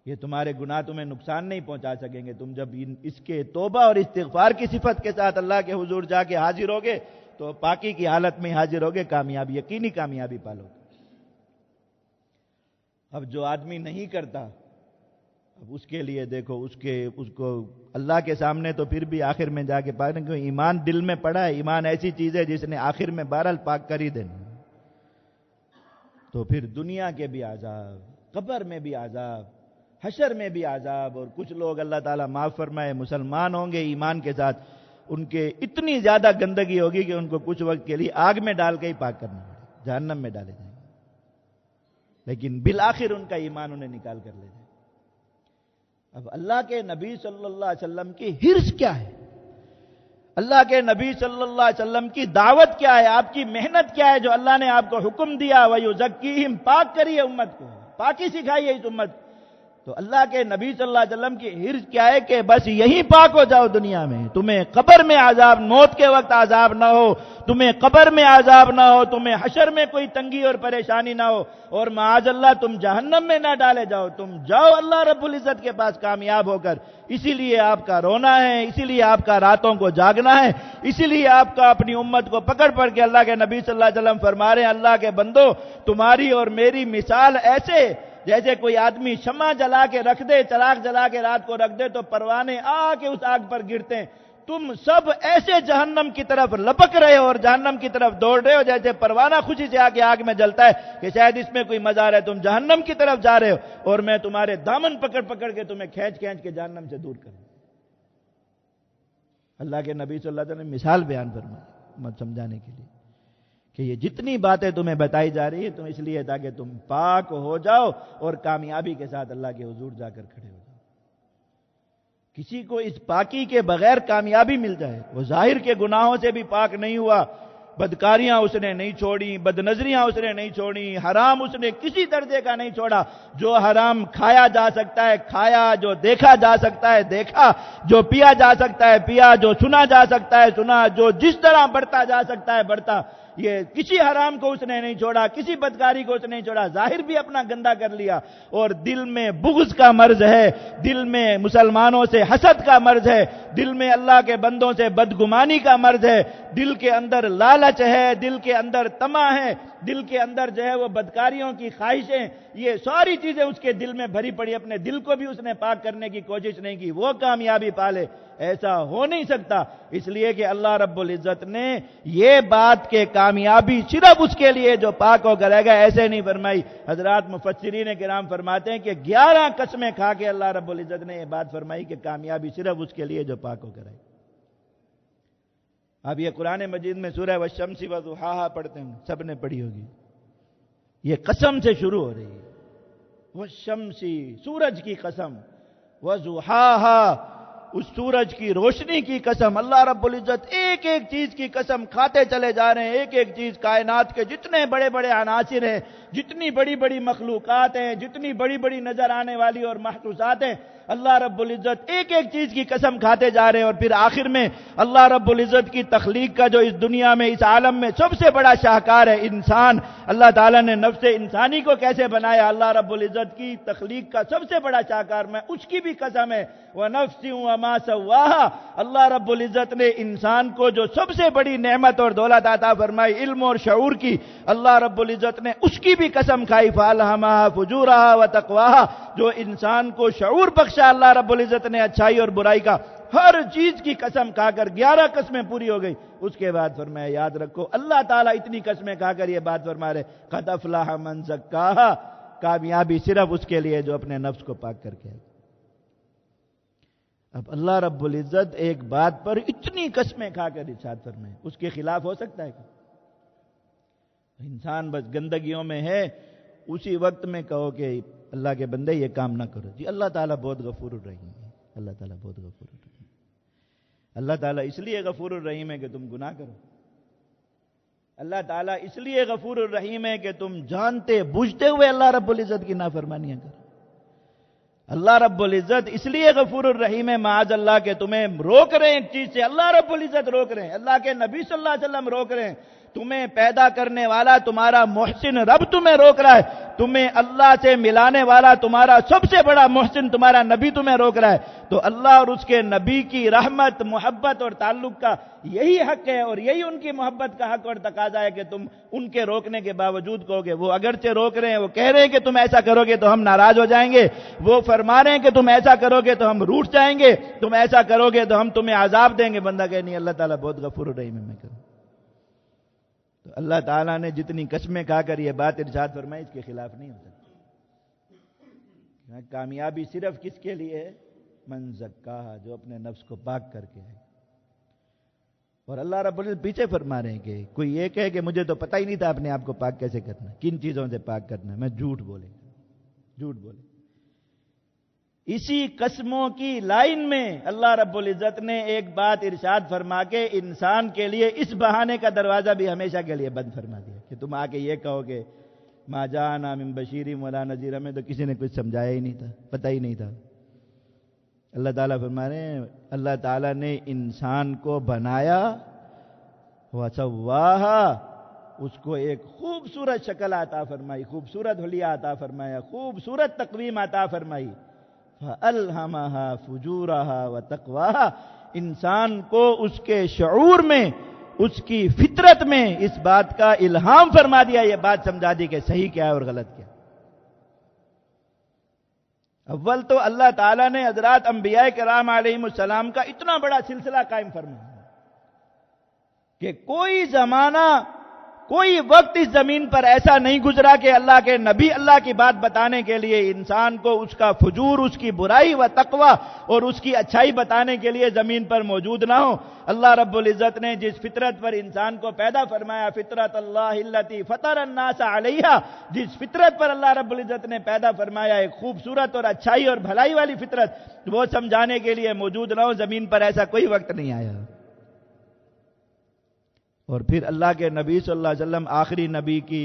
یہ تمہارے گناہ تمہیں نقصان نہیں پہنچا سکیں گے. تم جب اس کے توبہ اور استغفار کی صفت کے ساتھ اللہ کے حضور جا کے حاضر ہوگے تو پاکی کی حالت میں حاضر ہوگے، کامیابی، یقینی کامیابی پالو گے. اب جو آدمی نہیں کرتا، اب اس کے لیے دیکھو، اس کو اللہ کے سامنے تو پھر بھی آخر میں جا کے پاک نہیں، کیونکہ ایمان دل میں پڑا ہے. ایمان ایسی چیز ہے جس نے آخر میں بہرحال پاک کر ہی دینا. تو پھر دنیا کے بھی عذاب، قبر میں بھی عذاب، حشر میں بھی عذاب. اور کچھ لوگ اللہ تعالیٰ معاف فرمائے مسلمان ہوں گے ایمان کے ساتھ، ان کے اتنی زیادہ گندگی ہوگی کہ ان کو کچھ وقت کے لیے آگ میں ڈال کے ہی پاک کرنا پڑے، جہنم میں ڈالے جائیں گے، لیکن بالآخر ان کا ایمان انہیں نکال کر لے جائے۔ اب اللہ کے نبی صلی اللہ علیہ وسلم کی حرص کیا ہے، اللہ کے نبی صلی اللہ علیہ وسلم کی دعوت کیا ہے، آپ کی محنت کیا ہے جو اللہ نے آپ کو حکم دیا، وَيُزَكِّيهِمْ، پاک کریے امت کو، پاکی سکھائیے اس امت کو۔ تو اللہ کے نبی صلی اللہ علیہ وسلم کی حرص کیا ہے کہ بس یہیں پاک ہو جاؤ دنیا میں، تمہیں قبر میں عذاب، موت کے وقت عذاب نہ ہو، تمہیں قبر میں عذاب نہ ہو، تمہیں حشر میں کوئی تنگی اور پریشانی نہ ہو، اور معاذ اللہ تم جہنم میں نہ ڈالے جاؤ، تم جاؤ اللہ رب العزت کے پاس کامیاب ہو کر۔ اسی لیے آپ کا رونا ہے، اسی لیے آپ کا راتوں کو جاگنا ہے، اسی لیے آپ کا اپنی امت کو پکڑ پڑ کے اللہ کے نبی صلی اللہ علیہ وسلم فرما رہے ہیں، اللہ کے بندو تمہاری اور میری مثال ایسے جیسے کوئی آدمی شمع جلا کے رکھ دے، چراغ جلا کے رات کو رکھ دے تو پروانے آ کے اس آگ پر گرتے ہیں، تم سب ایسے جہنم کی طرف لپک رہے ہو اور جہنم کی طرف دوڑ رہے ہو جیسے پروانہ خوشی سے آ کے آگ میں جلتا ہے کہ شاید اس میں کوئی مزہ آ رہا ہے، تم جہنم کی طرف جا رہے ہو اور میں تمہارے دامن پکڑ پکڑ کے تمہیں کھینچ کھینچ کے جہنم سے دور کروں۔ اللہ کے نبی صلی اللہ علیہ وسلم نے مثال بیان فرمائی سمجھانے کے لیے کہ یہ جتنی باتیں تمہیں بتائی جا رہی ہیں تم اس لیے تاکہ تم پاک ہو جاؤ اور کامیابی کے ساتھ اللہ کے حضور جا کر کھڑے ہو جاؤ۔ کسی کو اس پاکی کے بغیر کامیابی مل جائے، وہ ظاہر کے گناہوں سے بھی پاک نہیں ہوا، بدکاریاں اس نے نہیں چھوڑی، بد نظریاں اس نے نہیں چھوڑی، حرام اس نے کسی درجے کا نہیں چھوڑا، جو حرام کھایا جا سکتا ہے کھایا، جو دیکھا جا سکتا ہے دیکھا، جو پیا جا سکتا ہے پیا، جو سنا جا سکتا ہے سنا، جو جس طرح بڑھتا جا سکتا ہے بڑھتا، یہ کسی حرام کو اس نے نہیں چھوڑا، کسی بدکاری کو اس نے نہیں چھوڑا، ظاہر بھی اپنا گندا کر لیا، اور دل میں بغض کا مرض ہے، دل میں مسلمانوں سے حسد کا مرض ہے، دل میں اللہ کے بندوں سے بدگمانی کا مرض ہے، دل کے اندر لالچ ہے، دل کے اندر طمع ہے، دل کے اندر جو ہے وہ بدکاریوں کی خواہشیں، یہ ساری چیزیں اس کے دل میں بھری پڑی، اپنے دل کو بھی اس نے پاک کرنے کی کوشش نہیں کی، وہ کامیابی پالے، ایسا ہو نہیں سکتا۔ اس لیے کہ اللہ رب العزت نے یہ بات کہ کامیابی صرف اس کے لیے جو پاک ہو کرے گا ایسے نہیں فرمائی۔ حضرات مفسرین کرام فرماتے ہیں کہ 11 قسمیں کھا کے اللہ رب العزت نے یہ بات فرمائی کہ کامیابی صرف اس کے لیے جو پاک ہو کرے گا۔ اب یہ قرآن مجید میں سورہ والشمس وضحاہا پڑھتے ہیں، سب نے پڑھی ہوگی، یہ قسم سے شروع ہو رہی ہے، والشمس، سورج کی قسم، وضحاہا، اس سورج کی روشنی کی قسم، اللہ رب العزت ایک ایک چیز کی قسم کھاتے چلے جا رہے ہیں، ایک ایک چیز، کائنات کے جتنے بڑے بڑے عناصر ہیں، جتنی بڑی بڑی مخلوقات ہیں، جتنی بڑی بڑی نظر آنے والی اور محسوسات ہیں، اللہ رب العزت ایک ایک چیز کی قسم کھاتے جا رہے ہیں، اور پھر آخر میں اللہ رب العزت کی تخلیق کا جو اس دنیا میں اس عالم میں سب سے بڑا شاہکار ہے انسان، اللہ تعالیٰ نے نفس انسانی کو کیسے بنایا، اللہ رب العزت کی تخلیق کا سب سے بڑا شاہکار میں اس کی بھی قسم ہے، وَنَفْسٍ وَمَا سَوَّاهَا، اللہ رب العزت نے انسان کو جو سب سے بڑی نعمت اور دولت عطا فرمائی علم اور شعور کی، اللہ رب العزت نے اس کی بھی قسم کھائی، فَأَلْهَمَهَا فُجُورَهَا وَتَقْوَاهَا، جو انسان کو شعور بخشا اللہ رب العزت نے اچھائی اور برائی کا، ہر چیز کی قسم کھا کر 11 قسمیں پوری ہو گئی۔ اس کے بعد فرمایا یاد رکھو اللہ تعالیٰ اتنی قسمیں کھا کر یہ بات فرما رہے، قَدْ أَفْلَحَ مَنْ زَكَّاهَا، کامیابی صرف اس کے لیے جو اپنے نفس کو پاک کر کے آئے۔ اب اللہ رب العزت ایک بات پر اتنی قسمیں کھا کر ارشاد فرمائے، اس کے خلاف ہو سکتا ہے کہ انسان بس گندگیوں میں ہے، اسی وقت میں کہو کہ اللہ کے بندے یہ کام نہ کرو، جی اللہ تعالیٰ بہت غفور الرحیم ہے، اللہ تعالیٰ بہت غفور الرحیم ہے، اللہ تعالیٰ اس لیے غفور الرحیم ہے کہ تم گناہ کرو، اللہ تعالیٰ اس لیے غفور الرحیم ہے کہ تم جانتے بوجھتے ہوئے اللہ رب العزت کی نافرمانیاں کرو، اللہ رب العزت اس لیے غفور الرحیم ہے معاذ اللہ کہ تمہیں روک رہے ہیں ایک چیز سے، اللہ رب العزت روک رہے ہیں، اللہ کے نبی صلی اللہ علیہ وسلم روک رہے ہیں، تمہیں پیدا کرنے والا تمہارا محسن رب تمہیں روک رہا ہے، تمہیں اللہ سے ملانے والا تمہارا سب سے بڑا محسن تمہارا نبی تمہیں روک رہا ہے، تو اللہ اور اس کے نبی کی رحمت، محبت اور تعلق کا یہی حق ہے، اور یہی ان کی محبت کا حق اور تقاضا ہے کہ تم ان کے روکنے کے باوجود کہو گے، وہ اگرچہ روک رہے ہیں، وہ کہہ رہے ہیں کہ تم ایسا کرو گے تو ہم ناراض ہو جائیں گے، وہ فرما رہے ہیں کہ تم ایسا کرو گے تو ہم روٹھ جائیں گے، تم ایسا کرو گے تو ہم تمہیں عذاب دیں گے، بندہ کہے نہیں اللہ تعالیٰ بہت غفور الرحیم ہے میں کروں۔ تو اللہ تعالیٰ نے جتنی قسمیں کھا کر یہ بات ارشاد فرمائی اس کے خلاف نہیں ہو سکتی، کامیابی صرف کس کے لیے ہے، من زکاہا، جو اپنے نفس کو پاک کر کے ہے۔ اور اللہ رب العزت پیچھے فرما رہے ہیں کہ کوئی یہ کہے کہ مجھے تو پتہ ہی نہیں تھا اپنے آپ کو پاک کیسے کرنا ہے، کن چیزوں سے پاک کرنا ہے، میں جھوٹ بولے. اسی قسموں کی لائن میں اللہ رب العزت نے ایک بات ارشاد فرما کے انسان کے لیے اس بہانے کا دروازہ بھی ہمیشہ کے لیے بند فرما دیا کہ تم آ کے یہ کہو کہ ما جاءنا من بشیر ولا نذیر، ہمیں تو کسی نے کچھ سمجھایا ہی نہیں تھا، پتہ ہی نہیں تھا. اللہ تعالیٰ فرما رہے ہیں اللہ تعالیٰ نے انسان کو بنایا وَسَوَّاهَا، اس کو ایک خوبصورت شکل عطا فرمائی، خوبصورت حلیہ عطا فرمایا، خوبصورت تقویم عطا فرمائی. فَأَلْهَمَهَا فُجُورَهَا وَتَقْوَاهَا، انسان کو اس کے شعور میں، اس کی فطرت میں اس بات کا الہام فرما دیا، یہ بات سمجھا دی کہ صحیح کیا ہے اور غلط کیا. اول تو اللہ تعالیٰ نے حضرات انبیاء کرام علیہم السلام کا اتنا بڑا سلسلہ قائم فرمایا کہ کوئی زمانہ، کوئی وقت اس زمین پر ایسا نہیں گزرا کہ اللہ کے نبی اللہ کی بات بتانے کے لیے انسان کو اس کا فجور، اس کی برائی و تقوی اور اس کی اچھائی بتانے کے لیے زمین پر موجود نہ ہو. اللہ رب العزت نے جس فطرت پر انسان کو پیدا فرمایا، فطرت اللہ التی فطر الناس علیہا، جس فطرت پر اللہ رب العزت نے پیدا فرمایا ایک خوبصورت اور اچھائی اور بھلائی والی فطرت، وہ سمجھانے کے لیے موجود نہ ہو زمین پر، ایسا کوئی وقت نہیں آیا. اور پھر اللہ کے نبی صلی اللہ علیہ وسلم آخری نبی کی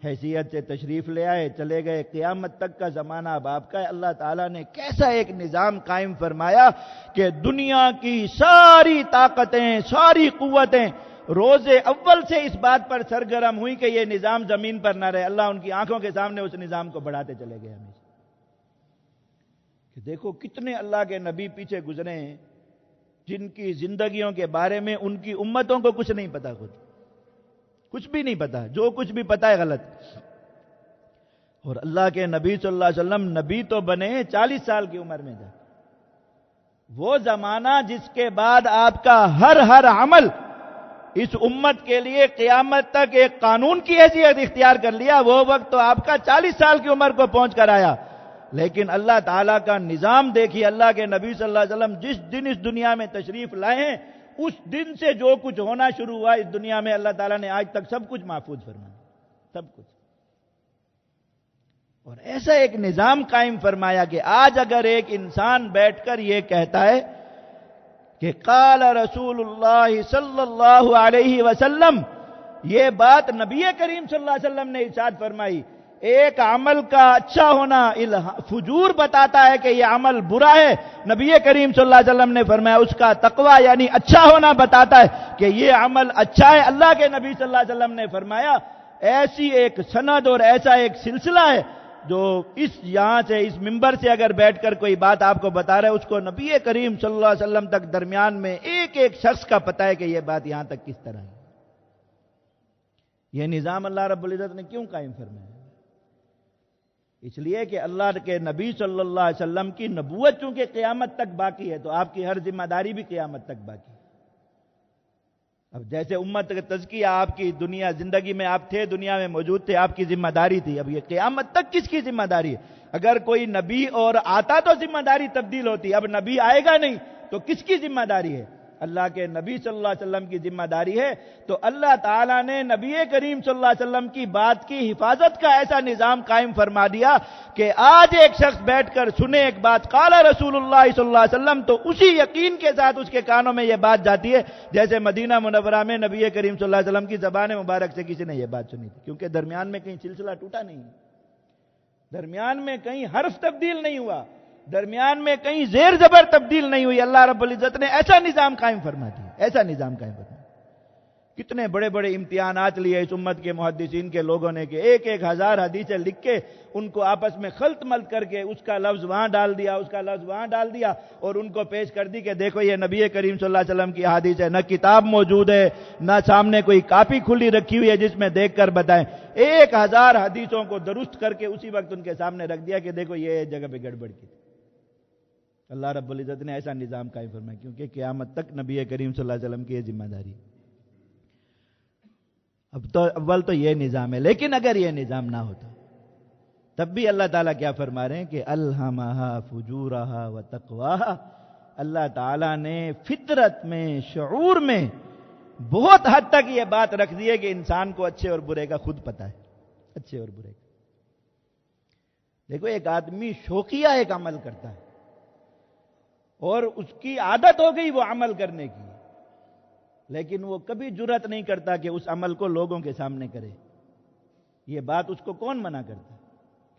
حیثیت سے تشریف لے آئے، چلے گئے، قیامت تک کا زمانہ اب آپ کا ہے. اللہ تعالیٰ نے کیسا ایک نظام قائم فرمایا کہ دنیا کی ساری طاقتیں، ساری قوتیں روز اول سے اس بات پر سرگرم ہوئی کہ یہ نظام زمین پر نہ رہے. اللہ ان کی آنکھوں کے سامنے اس نظام کو بڑھاتے چلے گئے ہمیشہ. کہ دیکھو کتنے اللہ کے نبی پیچھے گزرے ہیں جن کی زندگیوں کے بارے میں ان کی امتوں کو کچھ نہیں پتا، کچھ بھی نہیں پتا، جو کچھ بھی پتا ہے غلط. اور اللہ کے نبی صلی اللہ علیہ وسلم نبی تو بنے 40 سال کی عمر میں جا. وہ زمانہ جس کے بعد آپ کا ہر عمل اس امت کے لیے قیامت تک ایک قانون کی حیثیت اختیار کر لیا، وہ وقت تو آپ کا 40 سال کی عمر کو پہنچ کر آیا. لیکن اللہ تعالیٰ کا نظام دیکھیے، اللہ کے نبی صلی اللہ علیہ وسلم جس دن اس دنیا میں تشریف لائے ہیں اس دن سے جو کچھ ہونا شروع ہوا اس دنیا میں، اللہ تعالیٰ نے آج تک سب کچھ محفوظ فرمایا، سب کچھ. اور ایسا ایک نظام قائم فرمایا کہ آج اگر ایک انسان بیٹھ کر یہ کہتا ہے کہ قال رسول اللہ صلی اللہ علیہ وسلم، یہ بات نبی کریم صلی اللہ علیہ وسلم نے ارشاد فرمائی، ایک عمل کا اچھا ہونا فجور بتاتا ہے کہ یہ عمل برا ہے. نبی کریم صلی اللہ علیہ وسلم نے فرمایا اس کا تقوی یعنی اچھا ہونا بتاتا ہے کہ یہ عمل اچھا ہے. اللہ کے نبی صلی اللہ علیہ وسلم نے فرمایا ایسی ایک سند اور ایسا ایک سلسلہ ہے جو اس یہاں سے، اس منبر سے اگر بیٹھ کر کوئی بات آپ کو بتا رہا ہے، اس کو نبی کریم صلی اللہ علیہ وسلم تک درمیان میں ایک ایک شخص کا پتہ ہے کہ یہ بات یہاں تک کس طرح ہے. یہ نظام اللہ رب العزت نے کیوں قائم فرمایا؟ اس لیے کہ اللہ کے نبی صلی اللہ علیہ وسلم کی نبوت چونکہ قیامت تک باقی ہے تو آپ کی ہر ذمہ داری بھی قیامت تک باقی ہے. اب جیسے امت کا تزکیہ آپ کی دنیا زندگی میں آپ تھے، دنیا میں موجود تھے، آپ کی ذمہ داری تھی. اب یہ قیامت تک کس کی ذمہ داری ہے؟ اگر کوئی نبی اور آتا تو ذمہ داری تبدیل ہوتی، اب نبی آئے گا نہیں تو کس کی ذمہ داری ہے؟ اللہ کے نبی صلی اللہ علیہ وسلم کی ذمہ داری ہے. تو اللہ تعالیٰ نے نبی کریم صلی اللہ علیہ وسلم کی بات کی حفاظت کا ایسا نظام قائم فرما دیا کہ آج ایک شخص بیٹھ کر سنے ایک بات قال رسول اللہ صلی اللہ علیہ وسلم تو اسی یقین کے ساتھ اس کے کانوں میں یہ بات جاتی ہے جیسے مدینہ منورہ میں نبی کریم صلی اللہ علیہ وسلم کی زبان مبارک سے کسی نے یہ بات سنی تھی. کیونکہ درمیان میں کہیں سلسلہ ٹوٹا نہیں، درمیان میں کہیں حرف تبدیل نہیں ہوا، درمیان میں کہیں زیر زبر تبدیل نہیں ہوئی. اللہ رب العزت نے ایسا نظام قائم فرما دیا، ایسا نظام قائم فرما دیا. کتنے بڑے بڑے امتحانات لیے اس امت کے محدثین کے لوگوں نے کہ ایک ایک ہزار حدیثیں لکھ کے ان کو آپس میں خلط ملط کر کے اس کا لفظ وہاں ڈال دیا، اس کا لفظ وہاں ڈال دیا اور ان کو پیش کر دی کہ دیکھو یہ نبی کریم صلی اللہ علیہ وسلم کی حدیث ہے. نہ کتاب موجود ہے، نہ سامنے کوئی کاپی کھلی رکھی ہوئی ہے جس میں دیکھ کر بتائیں. 1000 حدیثوں کو درست کر کے اسی وقت ان کے سامنے رکھ دیا کہ دیکھو یہ جگہ پہ گڑبڑ کی. اللہ رب العزت نے ایسا نظام قائم فرمایا کیونکہ قیامت تک نبی کریم صلی اللہ علیہ وسلم کی یہ ذمہ داری. اب تو اول تو یہ نظام ہے، لیکن اگر یہ نظام نہ ہوتا تب بھی اللہ تعالیٰ کیا فرما رہے ہیں کہ الہمہا فجورہا و تقواہا. اللہ تعالیٰ نے فطرت میں، شعور میں بہت حد تک یہ بات رکھ دی ہے کہ انسان کو اچھے اور برے کا خود پتہ ہے، اچھے اور برے کا۔ دیکھو ایک آدمی شوقیہ ایک عمل کرتا ہے اور اس کی عادت ہو گئی وہ عمل کرنے کی، لیکن وہ کبھی جرأت نہیں کرتا کہ اس عمل کو لوگوں کے سامنے کرے۔ یہ بات اس کو کون منع کرتا ہے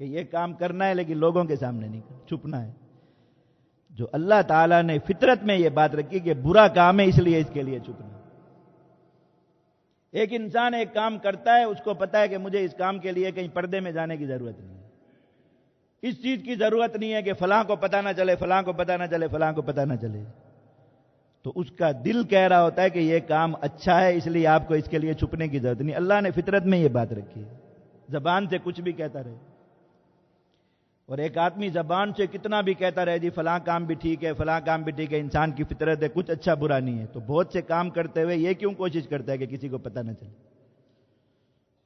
کہ یہ کام کرنا ہے لیکن لوگوں کے سامنے نہیں کرنا، چھپنا ہے؟ جو اللہ تعالیٰ نے فطرت میں یہ بات رکھی کہ برا کام ہے اس لیے اس کے لیے چھپنا ہے۔ ایک انسان ایک کام کرتا ہے، اس کو پتا ہے کہ مجھے اس کام کے لیے کہیں پردے میں جانے کی ضرورت نہیں ہے، اس چیز کی ضرورت نہیں ہے کہ فلاں کو پتہ نہ چلے، فلاں کو پتہ نہ چلے، فلاں کو پتہ نہ چلے، تو اس کا دل کہہ رہا ہوتا ہے کہ یہ کام اچھا ہے اس لیے آپ کو اس کے لیے چھپنے کی ضرورت نہیں۔ اللہ نے فطرت میں یہ بات رکھی ہے، زبان سے کچھ بھی کہتا رہے، اور ایک آدمی زبان سے کتنا بھی کہتا رہے جی فلاں کام بھی ٹھیک ہے، فلاں کام بھی ٹھیک ہے، انسان کی فطرت ہے، کچھ اچھا برا نہیں ہے، تو بہت سے کام کرتے ہوئے یہ کیوں کوشش کرتا ہے کہ کسی کو پتہ نہ چلے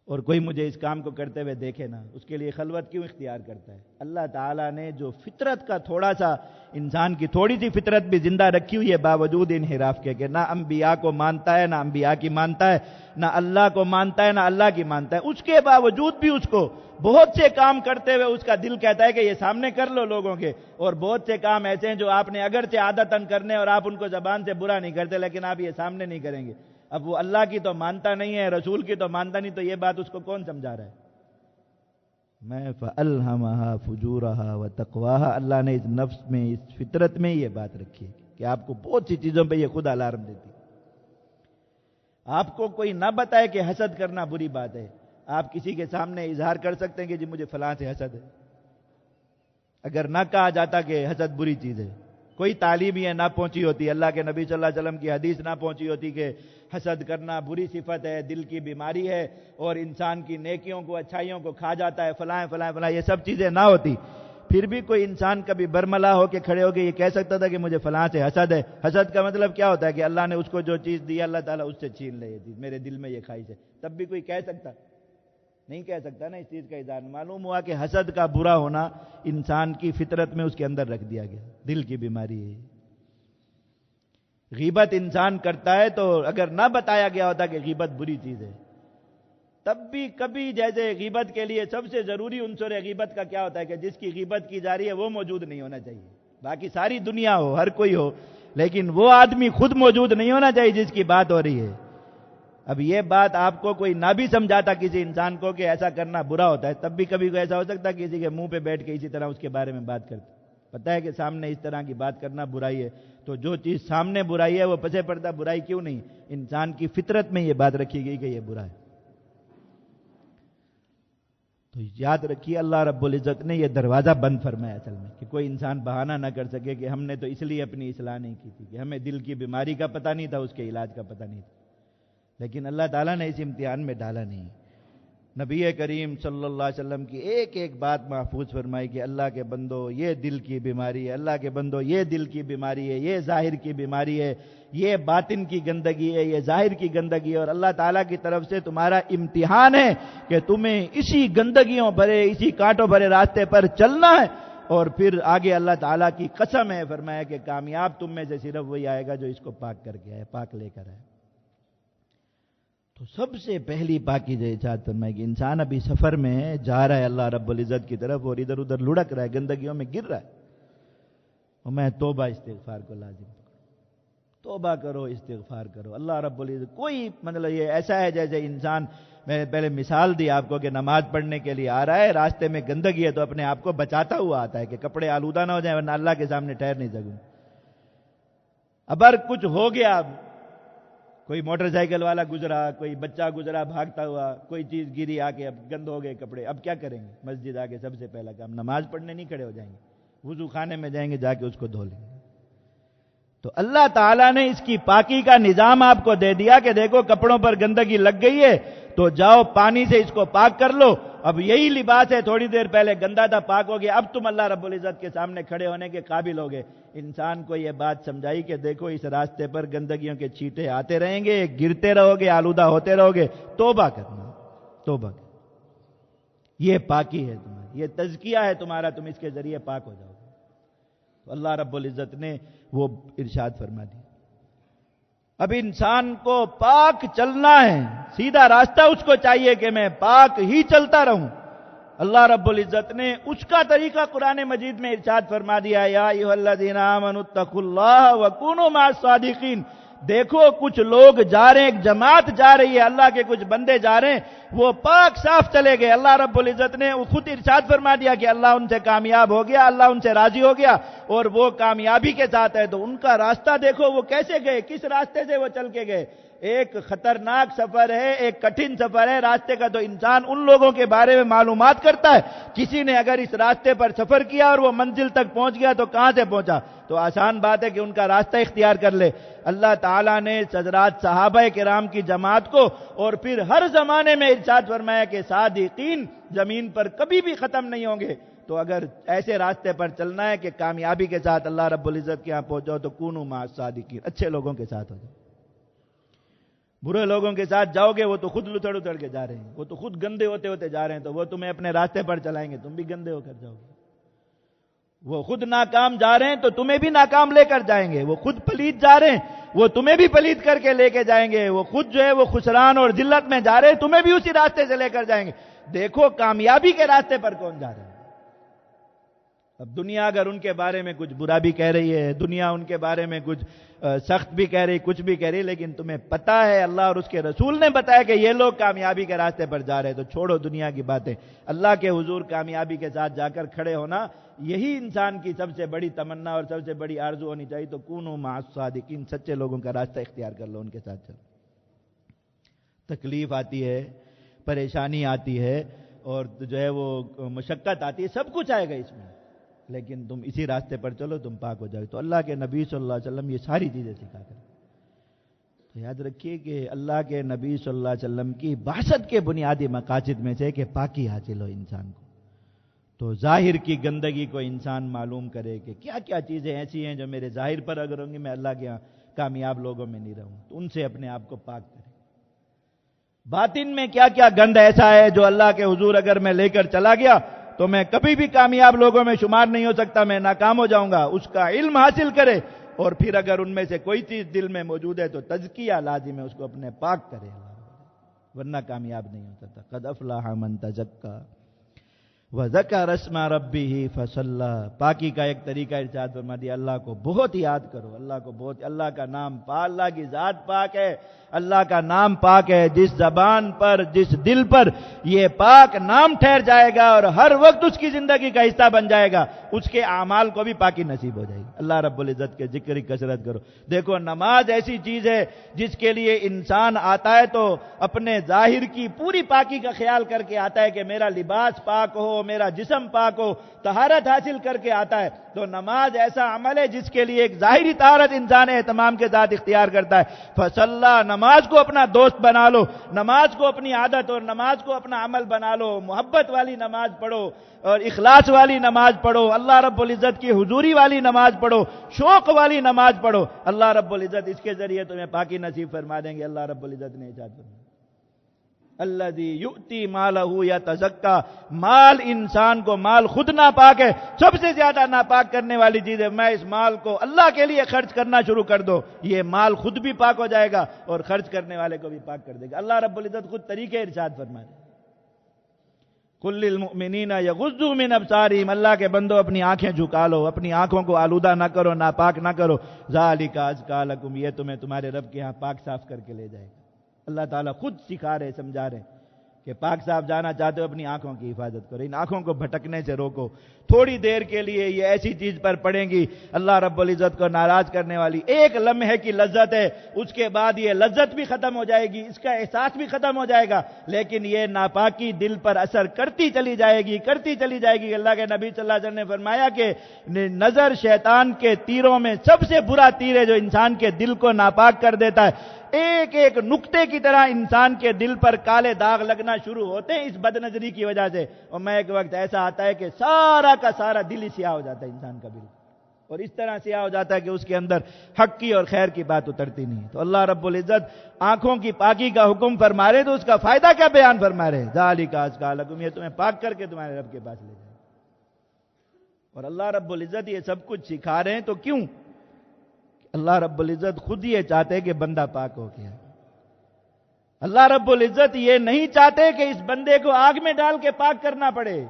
اور کوئی مجھے اس کام کو کرتے ہوئے دیکھے نہ، اس کے لیے خلوت کیوں اختیار کرتا ہے؟ اللہ تعالیٰ نے جو فطرت کا تھوڑا سا، انسان کی تھوڑی سی فطرت بھی زندہ رکھی ہوئی ہے باوجود انحراف کے، کہ نہ انبیاء کو مانتا ہے، نہ انبیاء کی مانتا ہے، نہ اللہ کو مانتا ہے، نہ اللہ کی مانتا ہے، اس کے باوجود بھی اس کو بہت سے کام کرتے ہوئے اس کا دل کہتا ہے کہ یہ سامنے کر لو لوگوں کے، اور بہت سے کام ایسے ہیں جو آپ نے اگرچہ عادتاً کرنے اور آپ ان کو زبان سے برا نہیں کرتے لیکن آپ یہ سامنے نہیں کریں گے۔ اب وہ اللہ کی تو مانتا نہیں ہے، رسول کی تو مانتا نہیں، تو یہ بات اس کو کون سمجھا رہا ہے؟ میں فَأَلْهَمَهَا فُجُورَهَا وَتَقْوَاهَا، اللہ نے اس نفس میں، اس فطرت میں یہ بات رکھی ہے کہ آپ کو بہت سی چیزوں پہ یہ خود الارم دیتی ہے۔ آپ کو کوئی نہ بتائے کہ حسد کرنا بری بات ہے، آپ کسی کے سامنے اظہار کر سکتے ہیں کہ جی مجھے فلاں سے حسد ہے، اگر نہ کہا جاتا کہ حسد بری چیز ہے، کوئی تعلیم یہ نہ پہنچی ہوتی، اللہ کے نبی صلی اللہ علیہ وسلم کی حدیث نہ پہنچی ہوتی کہ حسد کرنا بری صفت ہے، دل کی بیماری ہے اور انسان کی نیکیوں کو، اچھائیوں کو کھا جاتا ہے، فلاں فلاں فلاں، یہ سب چیزیں نہ ہوتی، پھر بھی کوئی انسان کبھی برملا ہو کے کھڑے ہو کے یہ کہہ سکتا تھا کہ مجھے فلاں سے حسد ہے۔ حسد کا مطلب کیا ہوتا ہے کہ اللہ نے اس کو جو چیز دی اللہ تعالیٰ اس سے چھین لے، یہ چیز میرے دل میں یہ خواہش ہے، تب بھی کوئی کہہ سکتا نہیں، کہہ سکتا نا اس چیز کا اظہار۔ معلوم ہوا کہ حسد کا برا ہونا انسان کی فطرت میں اس کے اندر رکھ دیا گیا، دل کی بیماری ہے۔ غیبت انسان کرتا ہے تو اگر نہ بتایا گیا ہوتا کہ غیبت بری چیز ہے، تب بھی کبھی، جیسے غیبت کے لیے سب سے ضروری عنصر غیبت کا کیا ہوتا ہے کہ جس کی غیبت کی جا رہی ہے وہ موجود نہیں ہونا چاہیے، باقی ساری دنیا ہو، ہر کوئی ہو، لیکن وہ آدمی خود موجود نہیں ہونا چاہیے جس کی بات ہو رہی ہے۔ اب یہ بات آپ کو کوئی نہ بھی سمجھاتا کسی انسان کو کہ ایسا کرنا برا ہوتا ہے، تب بھی کبھی کوئی ایسا ہو سکتا ہے کسی کے منہ پہ بیٹھ کے اسی طرح اس کے بارے میں بات کرتا، پتہ ہے کہ سامنے اس طرح کی بات کرنا برائی ہے، تو جو چیز سامنے برائی ہے وہ پسے پڑتا برائی کیوں نہیں؟ انسان کی فطرت میں یہ بات رکھی گئی کہ یہ برا ہے۔ تو یاد رکھیے اللہ رب العزت نے یہ دروازہ بند فرمایا اصل میں، کہ کوئی انسان بہانہ نہ کر سکے کہ ہم نے تو اس لیے اپنی اصلاح نہیں کی تھی کہ ہمیں دل کی بیماری کا پتہ نہیں تھا، اس کے علاج کا پتہ نہیں تھا، لیکن اللہ تعالیٰ نے اس امتحان میں ڈالا نہیں۔ نبی کریم صلی اللہ علیہ وسلم کی ایک ایک بات محفوظ فرمائی کہ اللہ کے بندو یہ دل کی بیماری ہے، اللہ کے بندو یہ دل کی بیماری ہے، یہ ظاہر کی بیماری ہے، یہ باطن کی گندگی ہے، یہ ظاہر کی گندگی ہے، اور اللہ تعالیٰ کی طرف سے تمہارا امتحان ہے کہ تمہیں اسی گندگیوں بھرے، اسی کانٹوں بھرے راستے پر چلنا ہے، اور پھر آگے اللہ تعالیٰ کی قسم ہے فرمایا کہ کامیاب تم میں سے صرف وہی آئے گا جو اس کو پاک کر کے آئے، پاک لے کر آئے۔ تو سب سے پہلی پاکی جو ارشاد فرمائے کہ انسان ابھی سفر میں جا رہا ہے اللہ رب العزت کی طرف اور ادھر ادھر لڑک رہا ہے، گندگیوں میں گر رہا ہے، اور میں توبہ استغفار کو لازم کروں، توبہ کرو، استغفار کرو۔ اللہ رب العزت کوئی مطلب یہ ایسا ہے جیسے انسان، میں نے پہلے مثال دی آپ کو کہ نماز پڑھنے کے لیے آ رہا ہے، راستے میں گندگی ہے تو اپنے آپ کو بچاتا ہوا آتا ہے کہ کپڑے آلودہ نہ ہو جائیں ورنہ اللہ کے سامنے ٹھہر نہیں سکوں۔ اب کچھ ہو گیا، کوئی موٹر سائیکل والا گزرا، کوئی بچہ گزرا بھاگتا ہوا، کوئی چیز گری آ کے، اب گند ہو گئے کپڑے، اب کیا کریں گے؟ مسجد آ کے سب سے پہلا کام نماز پڑھنے نہیں کھڑے ہو جائیں گے، وضو خانے میں جائیں گے، جا کے اس کو دھو لیں گے۔ تو اللہ تعالیٰ نے اس کی پاکی کا نظام آپ کو دے دیا کہ دیکھو کپڑوں پر گندگی لگ گئی ہے تو جاؤ پانی سے اس کو پاک کر لو، اب یہی لباس ہے تھوڑی دیر پہلے گندا تھا، پاک ہو گیا، اب تم اللہ رب العزت کے سامنے کھڑے ہونے کے قابل ہوگے۔ انسان کو یہ بات سمجھائی کہ دیکھو اس راستے پر گندگیوں کے چھینٹے آتے رہیں گے، گرتے رہو گے، آلودہ ہوتے رہو گے، توبہ کرنا، توبہ کرنا، یہ پاکی ہے تمہاری، یہ تزکیہ ہے تمہارا، تم اس کے ذریعے پاک ہو جاؤ گے۔ تو اللہ رب العزت نے وہ ارشاد فرما دی۔ اب انسان کو پاک چلنا ہے، سیدھا راستہ اس کو چاہیے کہ میں پاک ہی چلتا رہوں۔ اللہ رب العزت نے اس کا طریقہ قرآن مجید میں ارشاد فرما دیا، یا ایھا الذین آمنوا اتقوا اللہ وکونوا مع الصادقین۔ دیکھو کچھ لوگ جا رہے ہیں، ایک جماعت جا رہی ہے، اللہ کے کچھ بندے جا رہے ہیں، وہ پاک صاف چلے گئے۔ اللہ رب العزت نے خود ارشاد فرما دیا کہ اللہ ان سے کامیاب ہو گیا، اللہ ان سے راضی ہو گیا اور وہ کامیابی کے ساتھ ہے۔ تو ان کا راستہ دیکھو وہ کیسے گئے، کس راستے سے وہ چل کے گئے۔ ایک خطرناک سفر ہے، ایک کٹھن سفر ہے راستے کا، تو انسان ان لوگوں کے بارے میں معلومات کرتا ہے۔ کسی نے اگر اس راستے پر سفر کیا اور وہ منزل تک پہنچ گیا تو کہاں سے پہنچا، تو آسان بات ہے کہ ان کا راستہ اختیار کر لے۔ اللہ تعالیٰ نے حضرات صحابہ کرام کی جماعت کو اور پھر ہر زمانے میں ارشاد فرمایا کہ صادقین زمین پر کبھی بھی ختم نہیں ہوں گے۔ تو اگر ایسے راستے پر چلنا ہے کہ کامیابی کے ساتھ اللہ رب العزت کے ہاں پہنچو تو کونوا مع الصادقین، اچھے لوگوں کے ساتھ ہو جاؤ۔ برے لوگوں کے ساتھ جاؤ گے وہ تو خود لتڑ اتڑ کے جا رہے ہیں، وہ تو خود گندے ہوتے ہوتے جا رہے ہیں، تو وہ تمہیں اپنے راستے پر چلائیں گے، تم بھی گندے ہو کر جاؤ گے۔ وہ خود ناکام جا رہے ہیں تو تمہیں بھی ناکام لے کر جائیں گے، وہ خود پلید جا رہے ہیں وہ تمہیں بھی پلید کر کے لے کے جائیں گے، وہ خود جو ہے وہ خسران اور ذلت میں جا رہے ہیں، تمہیں بھی اسی راستے سے لے کر جائیں گے۔ دیکھو کامیابی کے راستے پر کون جا رہا ہے۔ اب دنیا اگر ان کے بارے میں کچھ برا بھی کہہ رہی ہے، دنیا ان کے بارے میں کچھ سخت بھی کہہ رہی، کچھ بھی کہہ رہی، لیکن تمہیں پتا ہے اللہ اور اس کے رسول نے بتایا کہ یہ لوگ کامیابی کے راستے پر جا رہے ہیں، تو چھوڑو دنیا کی باتیں، اللہ کے حضور کامیابی کے ساتھ جا کر کھڑے ہونا، یہی انسان کی سب سے بڑی تمنا اور سب سے بڑی آرزو ہونی چاہیے۔ تو کونوا مع الصادقین، سچے لوگوں کا راستہ اختیار کر لو، ان کے ساتھ چلو۔ تکلیف آتی ہے، پریشانی آتی ہے اور جو ہے وہ مشقت آتی ہے، سب کچھ آئے گا اس میں، لیکن تم اسی راستے پر چلو، تم پاک ہو جاؤ۔ تو اللہ کے نبی صلی اللہ علیہ وسلم یہ ساری چیزیں سکھا کر، تو یاد رکھیے کہ اللہ کے نبی صلی اللہ علیہ وسلم کی بعثت کے بنیادی مقاصد میں سے کہ پاکی حاصل ہو انسان کو۔ تو ظاہر کی گندگی کو انسان معلوم کرے کہ کیا کیا چیزیں ایسی ہیں جو میرے ظاہر پر اگر ہوں گی میں اللہ کے کامیاب لوگوں میں نہیں رہوں، تو ان سے اپنے آپ کو پاک کرے۔ باطن میں کیا کیا گند ایسا ہے جو اللہ کے حضور اگر میں لے کر چلا گیا تو میں کبھی بھی کامیاب لوگوں میں شمار نہیں ہو سکتا، میں ناکام ہو جاؤں گا، اس کا علم حاصل کرے، اور پھر اگر ان میں سے کوئی چیز دل میں موجود ہے تو تزکیہ لازم ہے، اس کو اپنے پاک کرے، ورنہ کامیاب نہیں ہو سکتا۔ قد افلح من تزکا وذکر اسم ربہ فصلی، پاکی کا ایک طریقہ ارشاد فرما دیا، اللہ کو بہت یاد کرو، اللہ کو بہت، اللہ کا نام پاک، اللہ کی ذات پاک ہے، اللہ کا نام پاک ہے، جس زبان پر جس دل پر یہ پاک نام ٹھہر جائے گا اور ہر وقت اس کی زندگی کا حصہ بن جائے گا، اس کے اعمال کو بھی پاکی نصیب ہو جائے گی۔ اللہ رب العزت کے ذکر کی کثرت کرو۔ دیکھو نماز ایسی چیز ہے جس کے لیے انسان آتا ہے تو اپنے ظاہر کی پوری پاکی کا خیال کر کے آتا ہے کہ میرا لباس پاک ہو، میرا جسم پاک ہو، طہارت حاصل کر کے آتا ہے۔ تو نماز ایسا عمل ہے جس کے لیے ایک ظاہری طہارت انسان اہتمام کے ساتھ اختیار کرتا ہے۔ فصلی، نماز کو اپنا دوست بنا لو، نماز کو اپنی عادت اور نماز کو اپنا عمل بنا لو، محبت والی نماز پڑھو اور اخلاص والی نماز پڑھو، اللہ رب العزت کی حضوری والی نماز پڑھو، شوق والی نماز پڑھو، اللہ رب العزت اس کے ذریعے تمہیں پاکی نصیب فرما دیں گے۔ اللہ رب العزت نے ارشاد فرمایا الذی یؤتی مالہ یتزکا، مال انسان کو، مال خود ناپاک ہے، سب سے زیادہ ناپاک کرنے والی چیز ہے، میں اس مال کو اللہ کے لیے خرچ کرنا شروع کر دو، یہ مال خود بھی پاک ہو جائے گا اور خرچ کرنے والے کو بھی پاک کر دے گا۔ اللہ رب العزت خود طریقے ارشاد فرمائے قل للمؤمنین یغضوا من ابصارہم، اللہ کے بندو اپنی آنکھیں جھکا لو، اپنی آنکھوں کو آلودہ نہ کرو، ناپاک نہ کرو، ذالک ازکی لکم، یہ تمہیں تمہارے رب کے ہاں پاک صاف کر کے لے جائے گا۔ اللہ تعالیٰ خود سکھا رہے، سمجھا رہے کہ پاک صاف جانا چاہتے ہو اپنی آنکھوں کی حفاظت کرو، ان آنکھوں کو بھٹکنے سے روکو، تھوڑی دیر کے لیے یہ ایسی چیز پر پڑیں گی اللہ رب العزت کو ناراض کرنے والی، ایک لمحے کی لذت ہے، اس کے بعد یہ لذت بھی ختم ہو جائے گی، اس کا احساس بھی ختم ہو جائے گا، لیکن یہ ناپاکی دل پر اثر کرتی چلی جائے گی، کرتی چلی جائے گی۔ اللہ کے نبی صلی اللہ علیہ وسلم نے فرمایا کہ نظر شیطان کے تیروں میں سب سے برا تیر ہے جو انسان کے دل کو ناپاک کر دیتا ہے، ایک ایک نقطے کی طرح انسان کے دل پر کالے داغ لگنا شروع ہوتے ہیں اس بد نظری کی وجہ سے، اور میں ایک وقت ایسا آتا ہے کہ سارا کا سارا دل ہی سیاہ ہو جاتا ہے انسان کا بالکل، اور اس طرح سیاہ ہو جاتا ہے کہ اس کے اندر حق کی اور خیر کی بات اترتی نہیں۔ تو اللہ رب العزت آنکھوں کی پاکی کا حکم فرما رہے تو اس کا فائدہ کیا بیان فرما رہے، ذالک ازکی لکم، یہ تمہیں پاک کر کے تمہارے رب کے پاس لے جائے، اور اللہ رب العزت یہ سب کچھ سکھا رہے ہیں تو کیوں؟ اللہ رب العزت خود یہ چاہتے کہ بندہ پاک ہو گیا. اللہ رب العزت یہ نہیں چاہتے کہ اس بندے کو آگ میں ڈال کے پاک کرنا پڑے.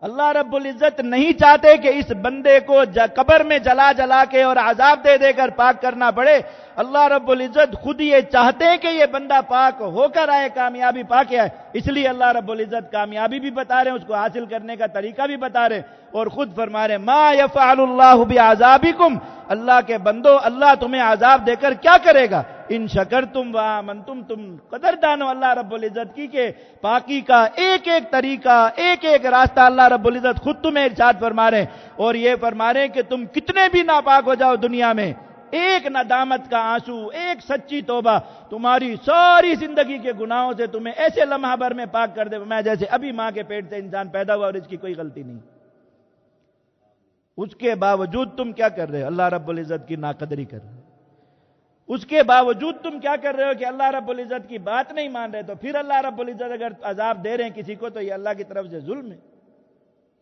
اللہ رب العزت نہیں چاہتے کہ اس بندے کو قبر میں جلا جلا کے اور عذاب دے دے کر پاک کرنا پڑے. اللہ رب العزت خود یہ چاہتے ہیں کہ یہ بندہ پاک ہو کر آئے, کامیابی پا کے آئے. اس لیے اللہ رب العزت کامیابی بھی بتا رہے ہیں, اس کو حاصل کرنے کا طریقہ بھی بتا رہے ہیں, اور خود فرما رہے ہیں ما یفعل اللہ بعذابکم, اللہ کے بندو اللہ تمہیں عذاب دے کر کیا کرے گا, ان شکرتم و آمنتم, تم قدردان ہو اللہ رب العزت کی کہ پاکی کا ایک ایک طریقہ, ایک ایک راستہ اللہ رب العزت خود تمہیں ارشاد فرما رہے ہیں. اور یہ فرما رہے ہیں کہ تم کتنے بھی ناپاک ہو جاؤ دنیا میں, ایک ندامت کا آنسو, ایک سچی توبہ تمہاری ساری زندگی کے گناہوں سے تمہیں ایسے لمحہ بھر میں پاک کر دے میں جیسے ابھی ماں کے پیٹ سے انسان پیدا ہوا اور اس کی کوئی غلطی نہیں. اس کے باوجود تم کیا کر رہے ہو, اللہ رب العزت کی ناقدری کر رہے ہو. اس کے باوجود تم کیا کر رہے ہو کہ اللہ رب العزت کی بات نہیں مان رہے. تو پھر اللہ رب العزت اگر عذاب دے رہے ہیں کسی کو تو یہ اللہ کی طرف سے ظلم ہے,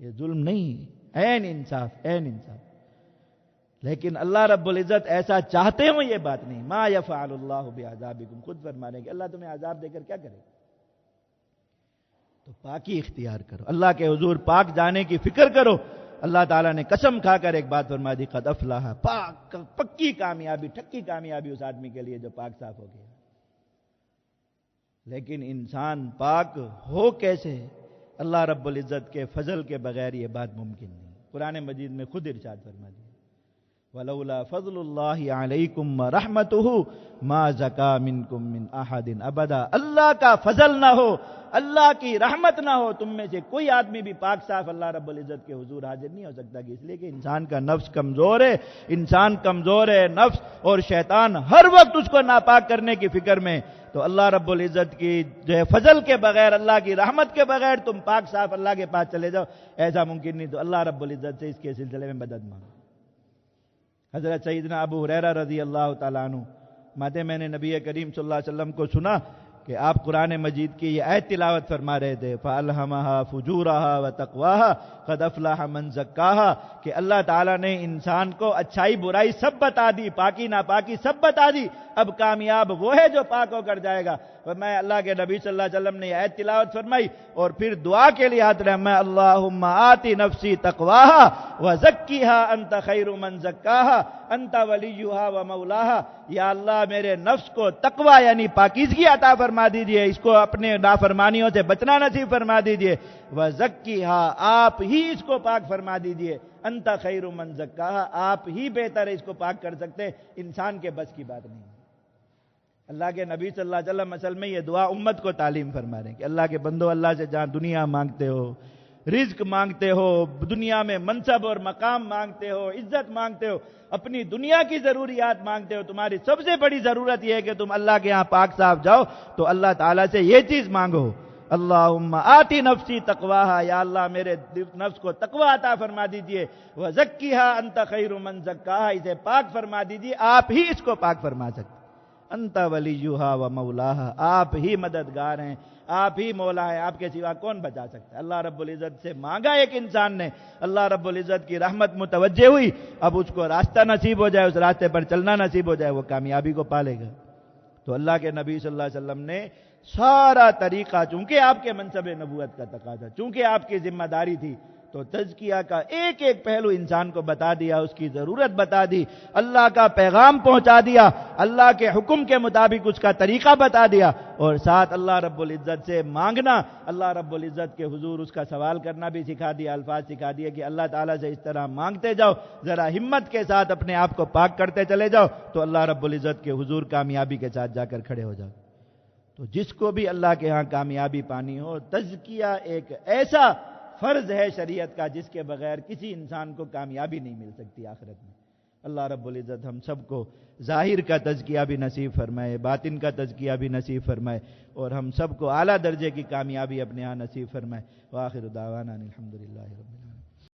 یہ ظلم نہیں, عین انصاف, عین انصاف. لیکن اللہ رب العزت ایسا چاہتے ہوں یہ بات نہیں. ما یفعل اللہ بعذابکم, خود فرمانے کہ اللہ تمہیں عذاب دے کر کیا کرے. تو پاکی اختیار کرو, اللہ کے حضور پاک جانے کی فکر کرو. اللہ تعالیٰ نے قسم کھا کر ایک بات فرما دی, قد افلح, پاک پکی کامیابی, ٹھکی کامیابی اس آدمی کے لیے جو پاک صاف ہو گیا. لیکن انسان پاک ہو کیسے, اللہ رب العزت کے فضل کے بغیر یہ بات ممکن نہیں. قرآن مجید میں خود ارشاد فرما دیا, وَلَوْلَا فَضْلُ اللَّهِ عَلَيْكُمْ وَرَحْمَتُهُ مَا زَكَى مِنْكُمْ مِنْ أَحَدٍ أَبَدًا. اللہ کا فضل نہ ہو, اللہ کی رحمت نہ ہو, تم میں سے کوئی آدمی بھی پاک صاف اللہ رب العزت کے حضور حاضر نہیں ہو سکتا. اس لیے کہ انسان کا نفس کمزور ہے, انسان کمزور ہے, نفس اور شیطان ہر وقت اس کو ناپاک کرنے کی فکر میں. تو اللہ رب العزت کی جو ہے فضل کے بغیر, اللہ کی رحمت کے بغیر تم پاک صاف اللہ کے پاس چلے جاؤ, ایسا ممکن نہیں. تو اللہ رب العزت سے اس کے سلسلے میں مدد مانگو. حضرت سیدنا ابو ہریرہ رضی اللہ تعالیٰ عنہ ماتے میں نے نبی کریم صلی اللہ علیہ وسلم کو سنا کہ آپ قرآن مجید کی یہ آیت تلاوت فرما رہے تھے, فَأَلْهَمَهَا فُجُورَهَا وَتَقْوَاهَا قَدْ أَفْلَحَ مَنْ زَكَّاهَا, کہ اللہ تعالیٰ نے انسان کو اچھائی برائی سب بتا دی, پاکی ناپاکی سب بتا دی. اب کامیاب وہ ہے جو پاک ہو کر جائے گا. میں اللہ کے نبی صلی اللہ علیہ وسلم نے یہ آیت تلاوت فرمائی اور پھر دعا کے لیے ہاتھ رہا, میں اللہم آتی نفسی تقواہا وزکیہا انت خیر من زکاہا انت ولیہا ومولاہا. یا اللہ میرے نفس کو تقوی یعنی پاکیزگی عطا فرما دیجئے, اس کو اپنے نافرمانیوں سے بچنا نصیب فرما دیجئے. وزکیہا, آپ ہی اس کو پاک فرما دیجئے. انت خیر من زکاہا, آپ ہی بہتر ہے اس کو پاک کر سکتے, انسان کے بس کی بات نہیں. اللہ کے نبی صلی اللہ علیہ وسلم اصل میں یہ دعا امت کو تعلیم فرما رہے ہیں کہ اللہ کے بندو, اللہ سے جہاں دنیا مانگتے ہو, رزق مانگتے ہو, دنیا میں منصب اور مقام مانگتے ہو, عزت مانگتے ہو, اپنی دنیا کی ضروریات مانگتے ہو, تمہاری سب سے بڑی ضرورت یہ ہے کہ تم اللہ کے ہاں پاک صاف جاؤ تو اللہ تعالیٰ سے یہ چیز مانگو, اللہم آتی نفسی تقواہا, یا اللہ میرے نفس کو تقوی عطا فرما دیجئے. وزکیہا انت خیر من زکاہا, اسے پاک فرما دیجئے, آپ ہی اس کو پاک فرما سکتے. انت ولیہا و مولاہا, آپ ہی مددگار ہیں, آپ ہی مولا ہیں, آپ کے سوا کون بچا سکتا ہے. اللہ رب العزت سے مانگا ایک انسان نے, اللہ رب العزت کی رحمت متوجہ ہوئی, اب اس کو راستہ نصیب ہو جائے, اس راستے پر چلنا نصیب ہو جائے, وہ کامیابی کو پالے گا. تو اللہ کے نبی صلی اللہ علیہ وسلم نے سارا طریقہ, چونکہ آپ کے منصب نبوت کا تقاضا, چونکہ آپ کی ذمہ داری تھی, تو تزکیہ کا ایک ایک پہلو انسان کو بتا دیا, اس کی ضرورت بتا دی, اللہ کا پیغام پہنچا دیا, اللہ کے حکم کے مطابق اس کا طریقہ بتا دیا, اور ساتھ اللہ رب العزت سے مانگنا, اللہ رب العزت کے حضور اس کا سوال کرنا بھی سکھا دیا, الفاظ سکھا دیا کہ اللہ تعالیٰ سے اس طرح مانگتے جاؤ, ذرا ہمت کے ساتھ اپنے آپ کو پاک کرتے چلے جاؤ, تو اللہ رب العزت کے حضور کامیابی کے ساتھ جا کر کھڑے ہو جاؤ. تو جس کو بھی اللہ کے ہاں کامیابی پانی ہو, تزکیہ ایک ایسا فرض ہے شریعت کا جس کے بغیر کسی انسان کو کامیابی نہیں مل سکتی آخرت میں. اللہ رب العزت ہم سب کو ظاہر کا تزکیہ بھی نصیب فرمائے, باطن کا تزکیہ بھی نصیب فرمائے, اور ہم سب کو اعلیٰ درجے کی کامیابی اپنے ہاں نصیب فرمائے. وآخر دعوانا الحمدللہ رب العالمین.